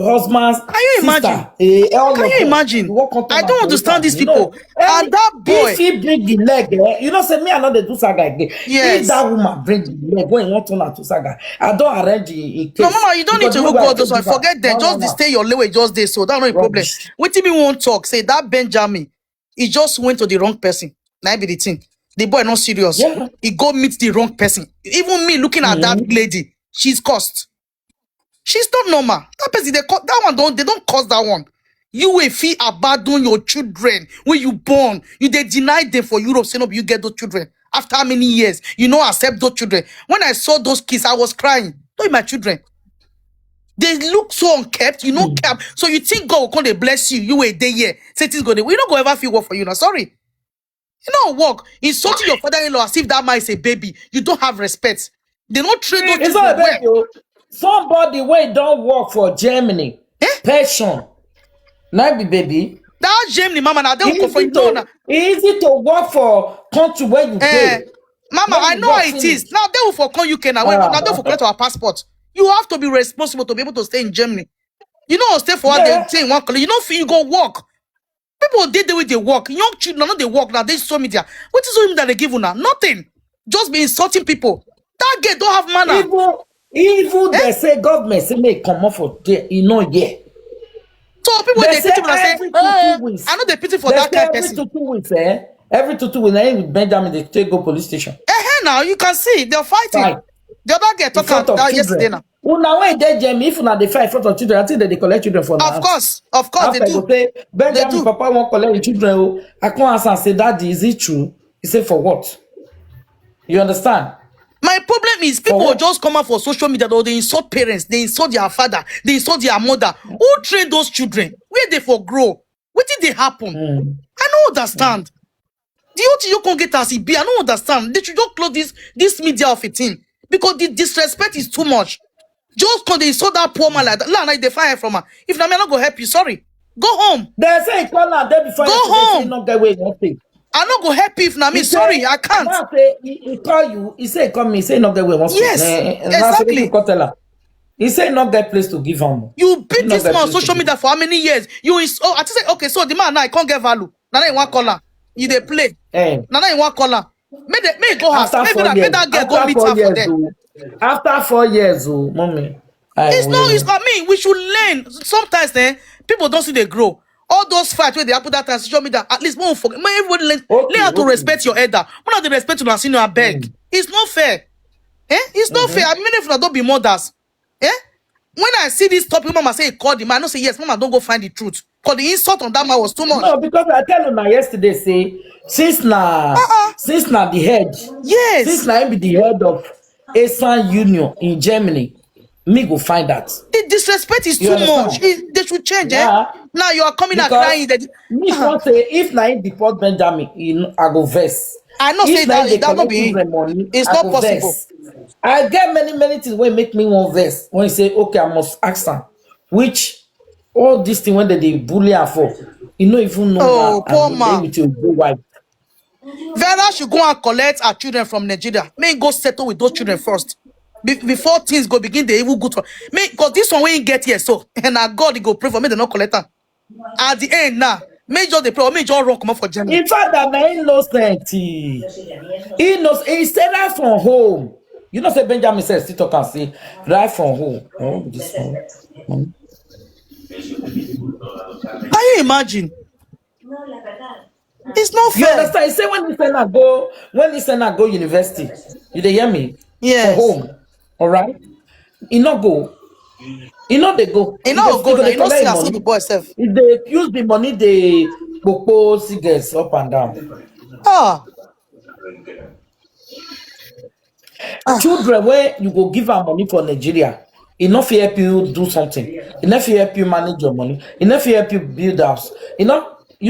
husband's
can you imagine?
sister, all
Can
of
you
them.
imagine?
You won't come
I
out
don't
for
understand
inside
these
me. No,
people. And that
if
boy,
he bring the leg, you know, say me I know they do saga again. If
yes.
that woman bring the leg when you want turn out to saga, I don't arrange in
No,
case
Mama, you don't need
because
to
the way
even
where
go
I
all those
take
one.
give her,
Forget them. Just
no,
stay your way just there. So that's not a problem.
rubbish.
What me won't talk? Say that Benjamin, he just went to the wrong person. That be the thing. The boy not serious.
Yeah.
He go meet the wrong person. Even me looking at that lady, she's cursed. She's not normal. That person, that one don't, they don't cause that one. You will feel abandon your children when you born. You they deny them for Europe, say no, you get those children. After how many years? You know, accept those children. When I saw those kids, I was crying. Those are my children. They look so unkept, you know, kept. So you think God will come to bless you. You were there here. Say things go there. We don't go ever feel work for you now. Sorry. You don't work. Insulting your father-in-law as if that man is a baby. You don't have respect. They don't train those
It's not
children
a
well.
baby. Oh. Somebody wey don't work for Germany.
Eh?
Passion. Not be baby.
That Germany, mama, now they will
Easy
confront. No, no.
to work for country where you
Eh,
dey.
Mama,
When
I
you
know
work
how it
finish.
is. Now they will for come UK now. Now they will collect our passport. You have to be responsible to be able to stay in Germany. You know, stay for what they
Yeah.
say in one country. You know, you go work. People did the way they work. Young children, not they work now. They social media. What is social media they give you now? Nothing. Just be insulting people. That girl don't have manner.
Even
Eh?
they say government say make come off for there, you know, yeah.
So people
They
they
say
teach people and say,
every 2 weeks.
I know they pity for
They
that
say
kind of
every
person.
2 weeks, every 2 weeks, now with Benjamin, they take go police station.
Now you can see they're fighting.
Fight
The other girl
in front
talking
of
that yesterday
children.
now.
Una when they Jamie, if una they fight in front of children, I think that they collect children for
Of
now.
course they
After
do.
go say,
They
Benjamin,
do.
Papa won't collect the children. Oh, I can't answer and say, Daddy, is it true? He said, for what? You understand?
My problem is
For
people will
what?
just come out for social media, or they insult parents, they insult their father, they insult their mother. Who train those children? Where they for grow? What did they happen? I don't understand. The OT you can't get as it be. I don't understand. They should just close this media of a thing because the disrespect is too much. Just because they saw that poor man like that, like they fire from her. If not, me, I'm not gonna help you. Sorry, go home.
They say he call her day before
Go
yesterday, say
home.
not get way one thing.
I'm not gonna help you if not me.
He
Sorry,
say,
I can't.
now say he call you. He say he come me. He say not get way one speak.
Yes,
Now say you
exactly.
go tell her. He say not get place to give him.
You
He
beat
not
this
get
man on
place to
social
give.
media for how many years? I just say okay, so the man now I can't get value. Now you want caller. You they play.
Eh.
Now you want caller. May go house.
After
Maybe
4
that
years,
girl go
after
meet
4
her for
years,
there.
after 4 years, mommy,
It's not me. We should learn. Sometimes people don't see they grow. All those fights where they put that on social media, at least won't forget. Everybody learn how to respect your elder. When not the respect to senior, I beg. It's not fair. It's not fair. I mean, if not, don't be mothers. When I see this topic, mama say call the man. I don't say yes, mama, don't go find the truth. Because the insult on that man was too much.
No, because I tell you now yesterday, say, since now the head,
Yes.
since now be the head of ASAN Union in Germany, me go find that.
The disrespect is
You
too
understand?
much. They should change,
Yeah.
Now you are coming and
Because
crying.
me can't say if now deport Benjamin, I go vex.
I know
If
say
now they
that not
collect
be.
children money,
It's
I
not
go
possible.
vex. I get many things when make me one vex. When you say, okay, I must ask her, which all this thing when they bully her for, you know, even know
Oh,
her
poor
and
man.
with your good wife.
Vera should go and collect her children from Nigeria. May go settle with those children first. Before things go begin, they even good for me. Because this one we ain't get here, so and now God he go pray for me, they not collect her. At the end now, may just they pray or may just run come up for Germany.
In fact, that man innocent. He knows he said right from home. You know, say Benjamin says, still talk and say, right from home. Oh, this one.
Can you imagine? It's not
You
fair.
understand? He say when he send her go university, you dey hear me?
Yes.
For home. All right? He not go. He not they go.
You know go now.
They
You know
collect
see
him
I see
money.
the boy self.
If they use the money, they popo cigarettes up and down.
Ah.
Children, where you go give her money for Nigeria, it not fit help you do something. It not fit help you manage your money. It not fit help you build house. You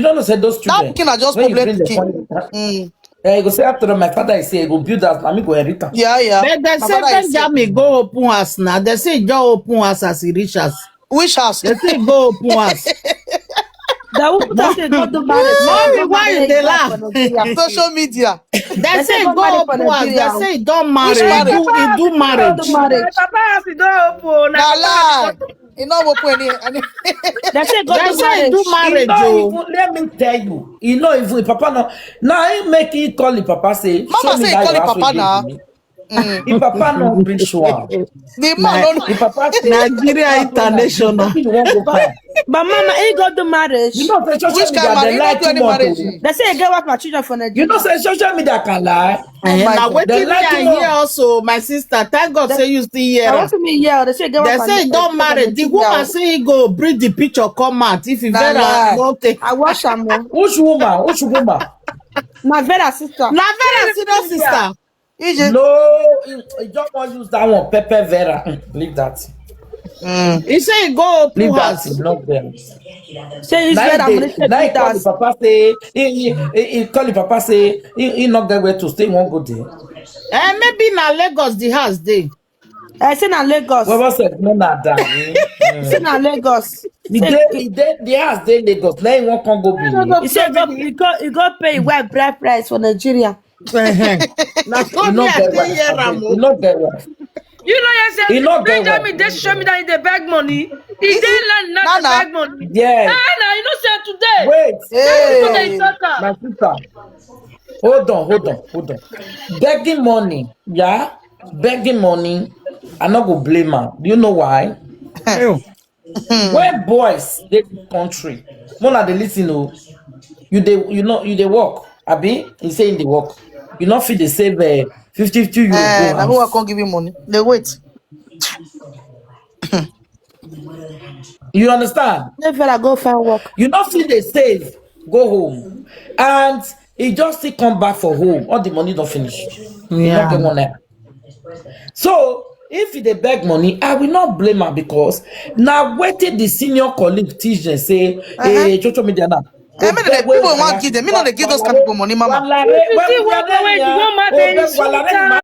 don't know say those
That
children.
pikin are just
When you
problem
bring the
pikin.
money, you go say after my father is say go build house, let me go inherit am.
Yeah.
But they
My
say
father is sick.
Benjamin go open house now. They say just open house as he reach us.
Which house?
They say go open house.
That would say go do marriage.
Mommy, why you dey laugh?
Social media.
They say
go
go
marry for
open house. They
Nigeria.
say don't marry.
Which marriage?
He do marriage.
Do marriage.
Papa has to go open.
Na lie. You know what any
They say go
They
do
say
marriage.
do marriage.
Let me tell you, not even Papa no. Now he make it call the Papa say, show
Mama
me
say
that
call
your
it
house
Papa
will
now.
give me. If Papa no bring one,
The man don't
if Papa say
Nigeria International.
you won't go find.
But mama, he go do marriage.
You know, say social
which
media
kind
they
man? You
lie
don't do
too
any
much.
marriage.
Oh.
They say you get what my children for Nigeria.
You know, say social media can lie.
my
Now
God.
wait
They
till me
like
I
to
hear
know.
also, my sister. Thank God say you still hear.
I want to meet yeah. They say you get
They
what
say don't marry. The woman say he go bring the picture come out. If you
Nah,
very
lie.
won't take.
I watch am.
Which woman? Which woman?
My Vera sister.
Na very serious sister.
You just
No, you don't want to use that one. Pepper Vera. Leave that.
He say he go open
Leave that.
house.
Not them.
Say it's
Now
Vera. I'm gonna
he
take
call the
that.
papa say he call the papa say he not get where to stay. He won't go there.
Maybe na Lagos the house dey.
I say na Lagos.
What was it? No, not that.
Say na Lagos.
The house they Lagos. Now he won't come go be.
He say you go pay well bride price for Nigeria.
Na so
He
me
not
I
get
still
where.
hear am
He
o.
not get where.
You know, yes,
He not get
Benjamin,
where.
they show me that he dey beg money. He dey land not dey
Nana.
beg money.
Yes.
Now you know say today.
Wait.
hey.
My sister. Hold on. Begging money, yeah? Begging money. I not go blame her. Do you know why?
Ew.
Where boys they country, one of the listen oh, you they work. Abi, he saying they work. You not feel they save 50 euro go
Now who I
house.
can't give you money? They wait.
You understand?
If I go find work.
You not feel they save go home, and he just still come back for home. All the money don't finish. You not get
Yeah.
one naira. So if they beg money, I will not blame her because now waiting the senior colleague teach them say, hey, social media now.
I mean, the people want give them. Me not they give those kind of people money, mama.
If you see one boy wey the one man dey insult am.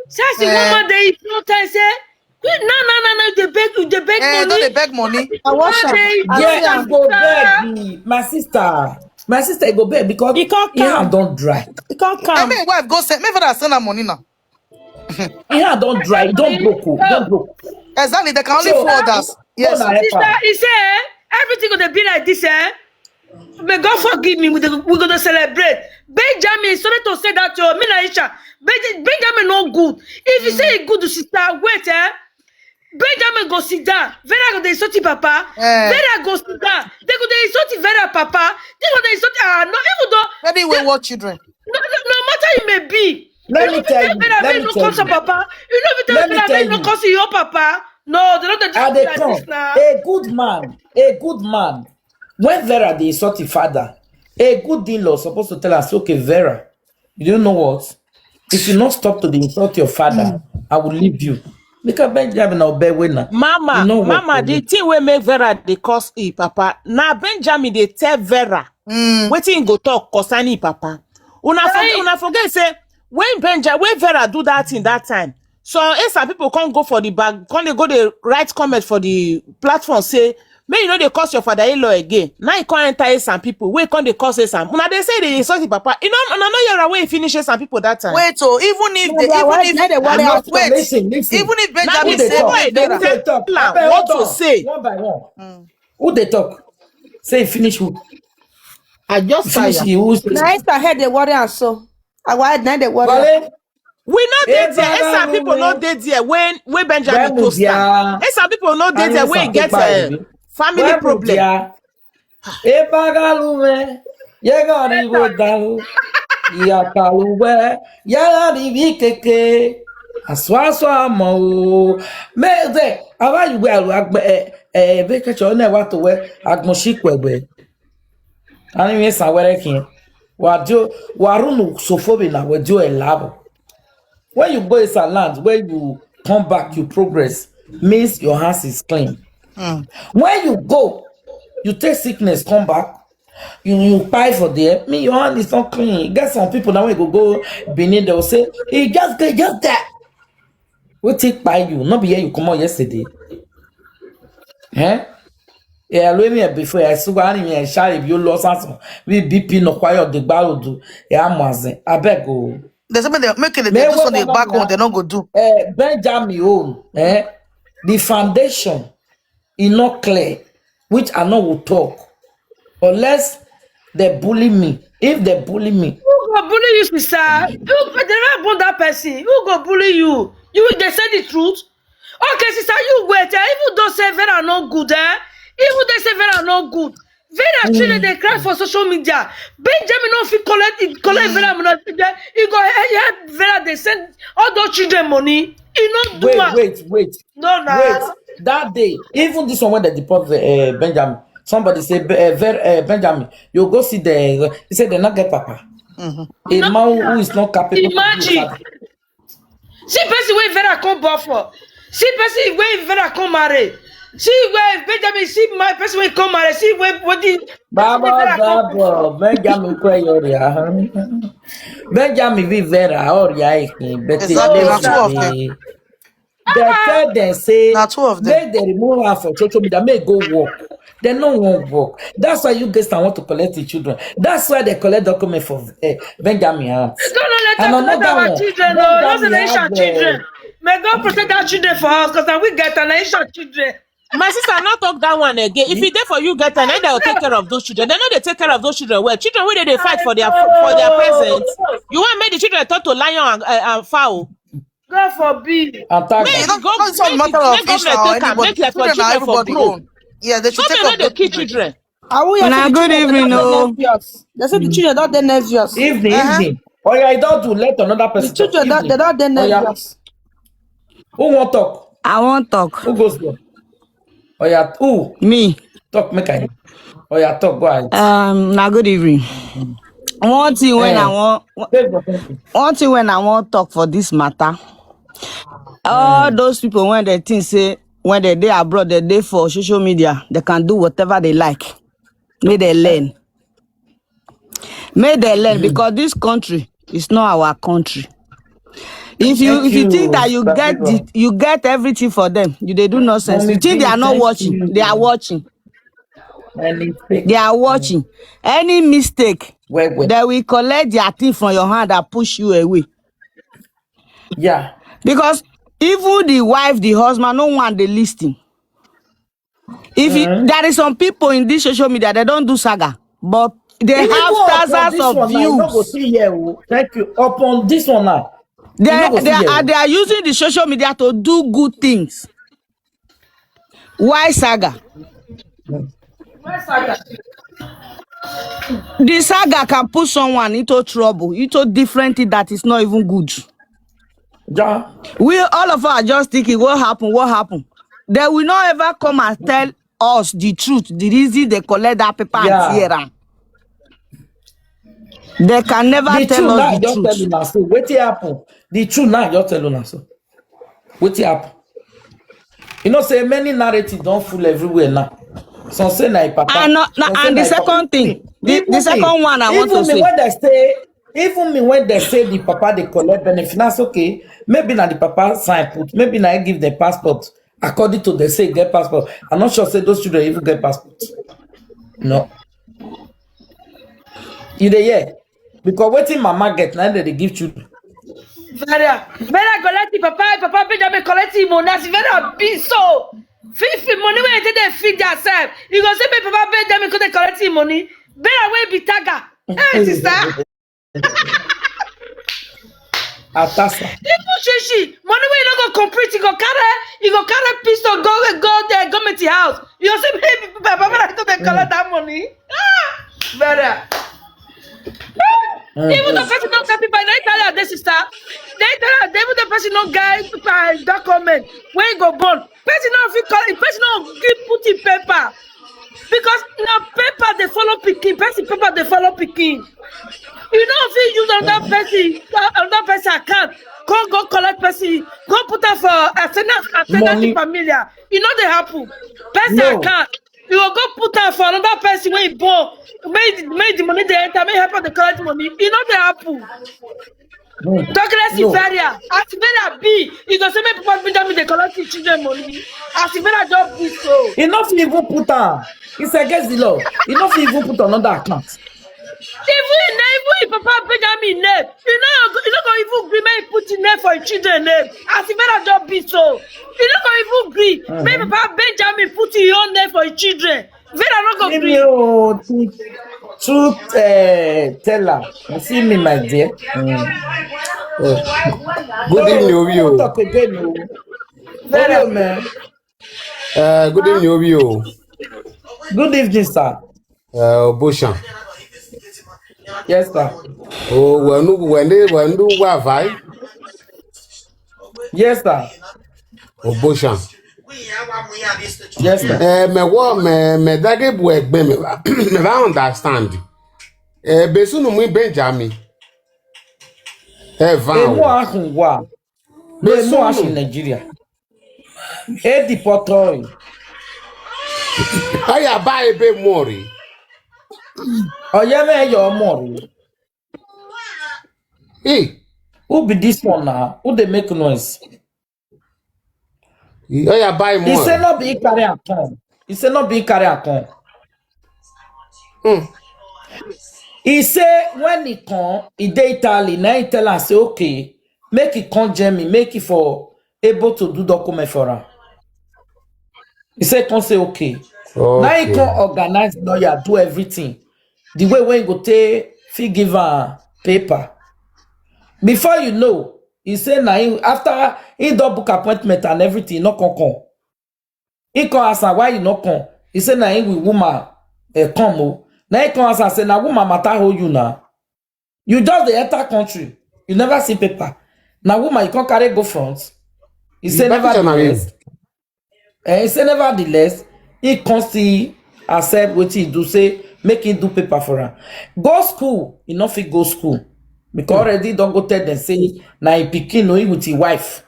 Say the one man dey insult am say, no, you dey beg
Eh,
money.
don't they beg money?
I wash am.
Yeah, I go beg my sister. My sister go beg because
He can't
he hand
come.
don't dry.
You can't
I
come.
mean, wife go send. Maybe I send her money now.
He hand don't dry. He don't broke. Oh, don't broke.
Exactly. They can only
So,
afford us. Yes.
no, na
Sister, he say everything gonna be like this, eh? May God forgive me. We're gonna celebrate. Benjamin, sorry to say that to me, Naisha. Benjamin no good. If you say he good to sister, wait, eh? Benjamin go sit down. Vera go dey insult papa. Vera go sit down. They go dey insult Vera papa. They go dey insult no even though
Maybe we watch children.
no matter you may be.
Let me tell you. Let me
no
tell
cause your
you.
papa. You know if you
Let
tell
me
Vera
tell
no
you.
cause your papa. No, they don't
And
do
they
like
come.
this now.
A good man. When Vera they insult the father, a good in-law supposed to tell us, okay, Vera, you don't know what? If you not stop to the insult your father, I will leave you. Because Benjamin or bear winner.
Mama,
You know what?
Mama, the thing we make Vera they cause e papa. Now Benjamin they tell Vera, waiting go talk concerning papa. Una forget say when Vera do that in that time. So some people can't go for the bag, can't they go the right comment for the platform say, may you know they cause your father-in-law again. Now you can't enter some people. Where can't they cause some? Una they say they insult the papa. You know you're away finishes some people that time.
Wait, oh, even if
No, they are white, now they worry
wait,
us.
Listen.
even if
Now
Benjamin
the
say
boy
make
they
Vera,
Who they talk?
tell am
Abeg,
what
hold
to
on.
say.
One by one. Who they talk? Say finish who?
I just
Finish
tired.
you. Who say?
Now it's head they worry and so. I white now they worry.
Wale?
We not dead there.
Eva
Some people
Galuwe.
not dead there when Benjamin
When
toast am.
Mudia?
Some people not dead there when he get family
When
problem.
Mudia? Eva Galuwe. Yegari Wodalu. Yakaluwe. Yagari Vikeke. Aswaswa mo. Meze. Aba you well agbe vacation na wa to we agmoshikwe. Ani mi sawere kin. Warunu sofobi na wejo elabo. When you go in a land, when you come back, you progress, means your house is clean. When you go, you take sickness, come back, you pay for there, mean your hand is not clean. Get some people now when you go Benin, they will say, hey, just that. We take by you, not be here you come out yesterday. Eh? Yeah, let me before I saw any and shall if you lost something. We BP no quiet the barrel do. Yeah, Mazen. I beg go.
there's something they make it they
Me
do something
we-
back home, they don't go do.
Benjamin own, the foundation is not clear, which I know will talk, unless they bully me. If they bully me,
Who go bully you, sister? They never born that person. Who go bully you? They say the truth. Okay, sister, you wait. Even though say Vera not good, even they say Vera not good. Vera children they cry for social media. Benjamin no fit collect Vera money. He go help Vera. They send all those children money. He not do it.
wait.
No, nah.
Wait, that day, even this one when they deport Benjamin, somebody say Benjamin, you go see the. He said they not get papa. A man who is not capable.
Imagine. See person wey Vera come born for. See person wey Vera come marry. See where Benjamin see my person wey come marry. See where what the
Baba, Benjamin Kwayoria. Benjamin Vivera, or Yaiki, but
Exactly, na two of them.
they tell them say,
Na two of them.
make they remove her for social media, make go work. They no won't work. That's why you guys don't want to collect the children. That's why they collect document for Benjamin House.
don't let our children know. Those are Asian children. May God protect our children for us because we get an Asian children.
My sister not talk that one again. If you there for you get an they will take care of those children. They know they take care of those children well. Children where they fight for their presence. You want make the children talk to lion and fowl.
God forbid.
and tag
Make
You
am.
don't,
go
it's not a
make
matter of
government
Isha or
take am,
anybody.
make like for
Children are
children for
everybody
grow.
own. Yeah, they should take
Government
up
no
their
dey kill
children.
children.
I will hear say
Una
the
good
children they
evening,
not
oh.
nervous. They say the children not they nervous.
Evening,
Uh-huh.
evening. Oh yeah, you don't do let another
The
person talk.
children that they
Evening.
not they
Oh yeah,
nervous.
who want talk?
I won't talk.
Who goes there? Oh yeah, who
Me.
talk? Make I hear. Oh yeah, talk. Go ahead.
Now good evening. One thing when I
Eh,
want
take your time.
one thing when I want talk for this matter. All those people when they think say when they abroad, they dey for social media, they can do whatever they like. May they learn. May they learn because this country is not our country. If you
Thank
think
you,
that
Sister
you get everything for them, they do nonsense. You
Mommy
think they
B,
are not
thank
watching, they are
you.
watching.
And
They are watching. Any mistake,
well.
they will collect their thing from your hand and push you away.
Yeah.
Because even the wife, the husband, no one they listen. There is some people in this social media, they don't do saga, but they
Even
have
upon
thousands
this
of
one now, you not go
views.
see here. Oh. Thank you. Upon this one now,
They,
you not go see here.
they are using the social media to do good things. Why saga?
Where's Saga?
The saga can put someone into trouble, into different thing that is not even good.
Yeah.
We all of us are just thinking, what happened? What happened? They will not ever come and tell us the truth, the reason they collect that paper and
Yeah.
tear am. They can never
The
tell
truth
us
now,
the
just tell
truth.
you now. So, what happen? The truth now, just tell you now. So, what happen? You know, say many narratives don't fool everywhere now. Some say na papa. Some say
And the
na papa.
second thing, the
Even
second one I want to
even me
say,
when they say, even me when they say the papa they collect benefit, that's okay. Maybe na the papa sign put. Maybe na I give the passport according to they say get passport. I'm not sure say those children even get passport. No, you dey hear? Because waiting mama get now they give children.
Vera collect the papa Benjamin collect him money. That's very big so. Fifty money when they take feed themselves. You go say me papa Benjamin could collect him money. Vera wey be tagger. Hey sister.
Atasa.
Even she money wey you no go complete, you go carry pistol go there government house. You go say me papa Benjamin could collect that money. Ah, Vera. Even the person don't get people, they tell her this sister. They tell her even the person don't get document when you go born. Person don't feel call person don't give put in paper. Because now paper they follow picking, person paper they follow picking. You know if you use another person account, go collect person, go put her for attendance familiar. You know they happen. Person
No.
account. You will go put her for another person when you born. Made the money they enter, may help her the collect money. You know they happen. Douglas
No.
Iveria, as Iveria be, you go say me people Benjamin they collect the children money. As Iveria just be so.
He not fit even put on. It's against the law. He not fit even put another account.
Even papa Benjamin name, you know go even agree make put in name for your children name. As Iveria just be so. You know go even agree. Make papa Benjamin put your own name for your children. Vera not go agree.
Truth teller. You see me, my dear.
Good evening, Obio.
Talk again, no.
Vera.
Obio, man.
Good evening, Obio.
Good evening, sir.
Boshan.
Yes, sir.
Oh, when do Wi-Fi?
Yes, sir.
Oh, Boshan.
Yes, sir.
Me dage bu egbe me ba understand. Besunu mu Benjamin. Van.
Mo ahun wa. Me mo ashi Nigeria. The portal.
Aya ba ebe mori.
Oye me your money. Who be this one now? Who they make noise?
Aya ba
He say
mori.
not be carry account. He say not be carry account. He say when he come, he dey Italy. Now he tell us say okay, make it come Germany, make it for able to do document for her. He say come say okay. Now he come organize lawyer, do everything. The way when you go take, fit give her paper. Before you know, He say na him after he don book appointment and everything, he no come. He come ask am why he no come. He say na him with woman come o. Na he come ask am say na woman matter hold you now. You just dey enter country. You never see paper. Na woman you can't carry go front. He say nevertheless. He say nevertheless, he can't see accept what he do say make him do paper for her. Go school, he not fit go school. Because already don't go tell them say na he pikin no he with his wife.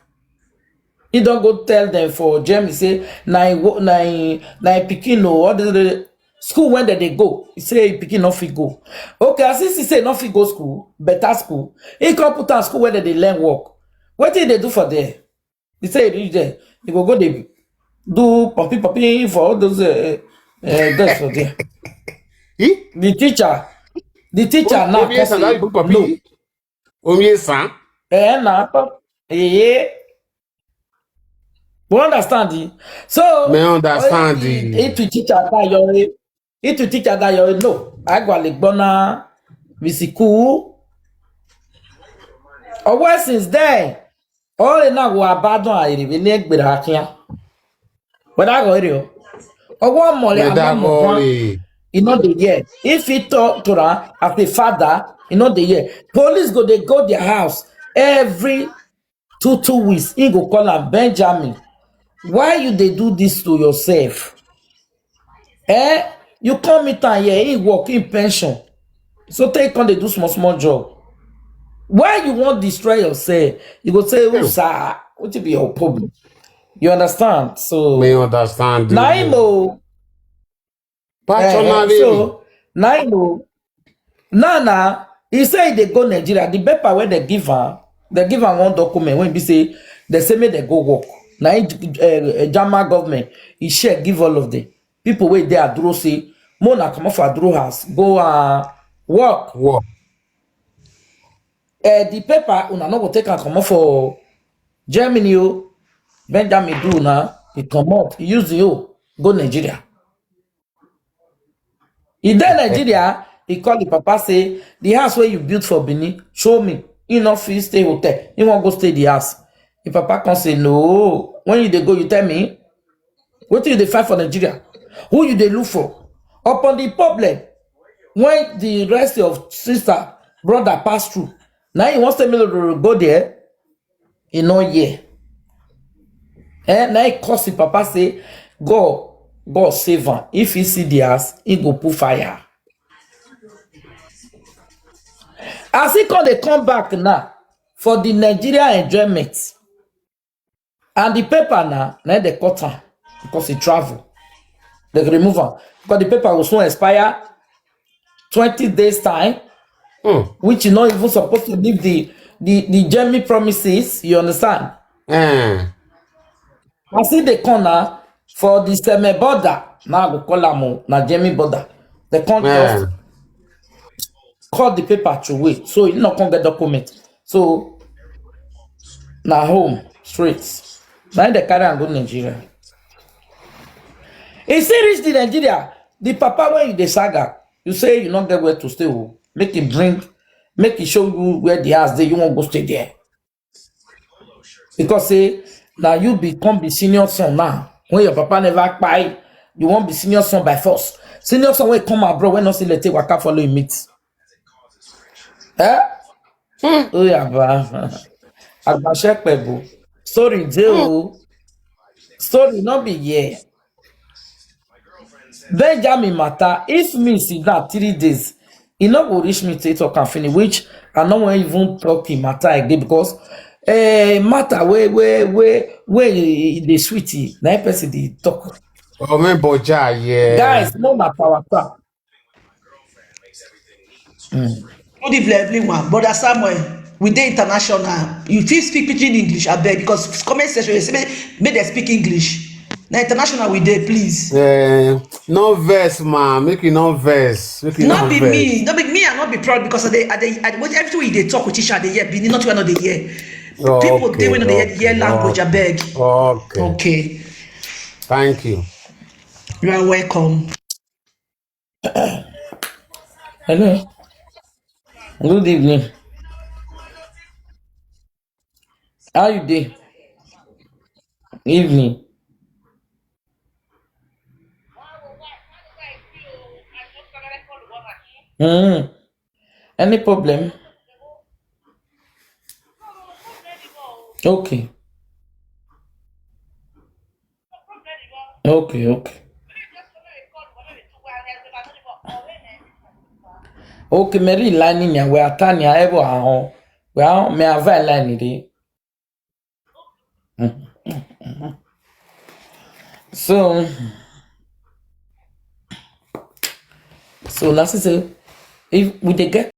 He don't go tell them for Jeremy say na he pikin no all the school when they go. He say he pikin no fit go. Okay, as he say no fit go school, better school. He come put on school where they learn work. What did they do for there? He say he reach there. He go they do puppy for all those girls for there. The teacher now can say no. Now, we understand it. So,
Me understand
it to teacher that you no. I go like bona visiku. Or worse since then, all the now go abandon I reveal with Hakia. But I go here. Or one more, you know the year. If he talk to her as a father, you know the year. Police they go their house every 2 weeks. He go call her Benjamin. Why you they do this to yourself? You come meet her here, he work in pension. So take on they do small job. Why you want to destroy yourself? You go say, oh, sir, what will be your problem? You understand? So
me understand.
Naimo. So Naimo. Nana, he say they go Nigeria. The paper where they give her one document when be say they say make they go work. Now German government he share give all of them. People where they are draw say Mona come off a draw house go work. The paper una no go take and come off for Germany o. Benjamin do now he come out he use the go Nigeria. He then Nigeria he call the papa say the house where you built for Benin show me. He not fit stay hotel. He won't go stay the house. The papa can say no. When you dey go, you tell me. What you dey fight for Nigeria? Who you dey look for? Upon the problem, when the rest of sister, brother pass through, now he wants to go there. He no here. Now he calls the papa say, God save him. If he see the house, he go put fire. As he come back now for the Nigeria enjoyment. And the paper now they cut him because he travel. They remove him. Because the paper will soon expire 20 days time, which you're not even supposed to leave the German promises, you understand? I see the corner for the semi border. Now I go call them na German border. They can't just cut the paper away. So you not get document. So now home straight. Now they carry and go to Nigeria. He say reach the Nigeria. The papa when you the saga, you say you not get where to stay. Make him bring, make him show you where the house there. You won't go stay there. Because say now you become the senior son now. When your papa never buy, you won't be senior son by force. Senior son will come abroad when not see let waka follow him meet. Oh yeah, ba. Agbashe pebo. Sorry, Deyooh. Story not be here. Benjamin matter. If me see that 3 days, he not go reach me to talk and finish, which I don't want even talk in matter again because matter where the sweetie, na person they talk.
Oh, me boja, yeah.
Guys, no matter what.
Good evening, everyone. Brother Samuel, we dey international. You fit speak pidgin English, abeg, because comment section, you say make dem speak English. Na international we dey, please.
No verse, man. Make you no verse. Make you
Not be
verse.
me. No be me. I not be proud because everything we dey talk with each other here, be not we no dey hear. People dey we no dey hear language, abeg. Okay.
Thank you.
You are welcome.
Hello. Good evening. How you dey? Evening. Hmm. Any problem? Okay. Okay, okay. Okay, Mary line ya we atani ya ebo ahon. We ahon me ava line de. So so let's say if we dey get